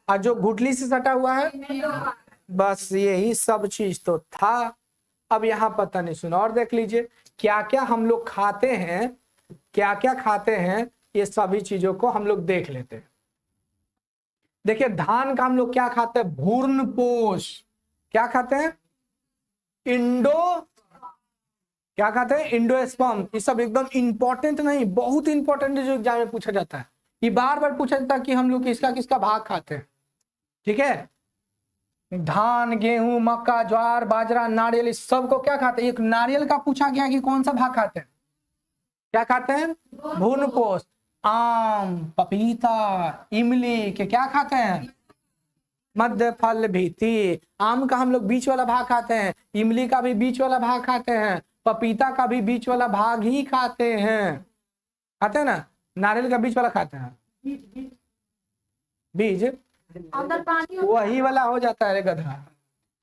और जो गुठली से सटा हुआ है, बस यही सब चीज तो था। अब यहाँ पता नहीं, सुनो और देख लीजिए क्या क्या हम लोग खाते हैं, क्या क्या खाते हैं, ये सभी चीजों को हम लोग देख लेते हैं। देखिए धान का हम लोग क्या खाते हैं? भूर्णपोष। क्या खाते हैं? क्या खाते हैं? इंडोस्पर्म। ये सब एकदम इंपॉर्टेंट नहीं, बहुत इंपॉर्टेंट जो एग्जाम में पूछा जाता है। ये बार बार पूछा जाता है कि हम लोग किसका किसका भाग खाते हैं, ठीक है। धान, गेहूं, मक्का, ज्वार, बाजरा, नारियल, इस सब को क्या खाते हैं? एक नारियल का पूछा गया कि कौन सा भाग खाते हैं? क्या खाते हैं? भूर्णपोष। आम, पपीता, इमली के क्या खाते हैं? मध्य फल भित्ति। आम का हम लोग बीच वाला भाग खाते हैं, इमली का भी बीच वाला भाग खाते हैं, पपीता का भी बीच वाला भाग ही खाते हैं। खाते हैं ना? नारियल का बीच वाला खाते हैं, बीज अंदर पानी वही वाला हो जाता है रे गधा।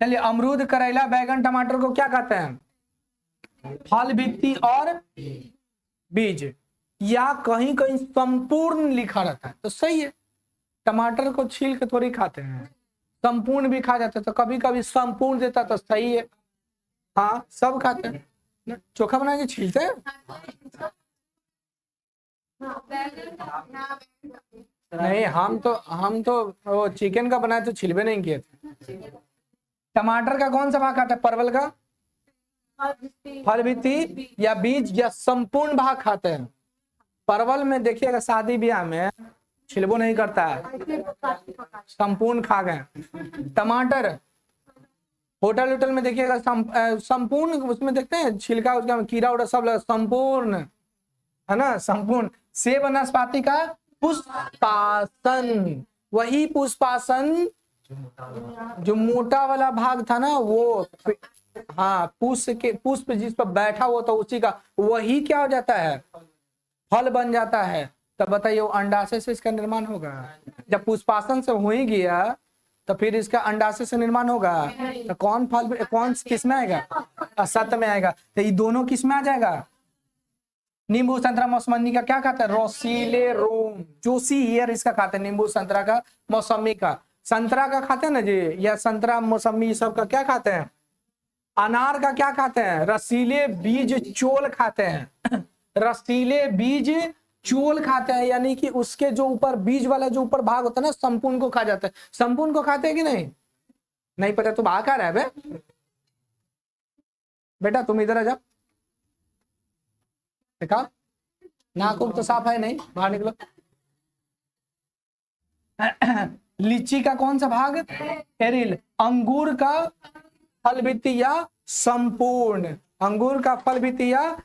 चलिए अमरूद, करेला, बैगन, टमाटर को क्या कहते हैं? फल भित्ति और बीज, या कहीं कहीं संपूर्ण लिखा रहता है तो सही है। टमाटर को छील के थोड़ी खाते हैं, संपूर्ण भी खा जाते, तो कभी कभी संपूर्ण देता तो सही है। हाँ सब खाते हैं। चोखा बना के छीलते हैं, नहीं हम तो वो चिकन का बनाए तो छिलबे नहीं किए थे। टमाटर का कौन सा भाग खाता है? परवल का फल भित्ति या बीज या संपूर्ण भाग खाते हैं। परवल में देखिएगा शादी ब्याह में छिलबो नहीं करता है, संपूर्ण खा गए। टमाटर होटल उटल में देखिएगा संपूर्ण, उसमें देखते हैं छिलका उसका कीड़ा उड़ा सब लगा, संपूर्ण है ना, संपूर्ण। सेब नाशपाती का पुष्पासन, वही पुष्पासन जो मोटा वाला भाग था ना वो, हाँ पुष्प जिस पर बैठा हुआ था उसी का, वही क्या हो जाता है? फल बन जाता है। तब बताइए वो अंडाशय से इसका निर्माण होगा। जब पुष्पासन से हो ही गया तो फिर इसका अंडाशय से निर्माण होगा, तो कौन फल कौन किस में आएगा? असत में आएगा। तो ये दोनों किस में आ जाएगा? नींबू, संतरा, मौसमी का क्या खाता है? रसीले रोम, जूसी हेयर इसका खाते हैं। नींबू, संतरा का, मौसमी का। संतरा का खाते हैं ना जी, या संतरा मौसमी सब का क्या खाते हैं? अनार का क्या खाते हैं? रसीले बीज चोल खाते हैं। रसीले बीज चोल खाते हैं, यानी कि उसके जो ऊपर बीज वाला जो ऊपर भाग होता है ना, संपूर्ण को खा जाता है। संपूर्ण को खाते हैं कि नहीं? नहीं पता तो भाग खा रहा है बे? बेटा तुम इधर आ जा, देखा नाक तो साफ है नहीं, बाहर निकलो। लीची का कौन सा भाग? एरिल। अंगूर का फल भित्ति या संपूर्ण, अंगूर का फल भित्ति या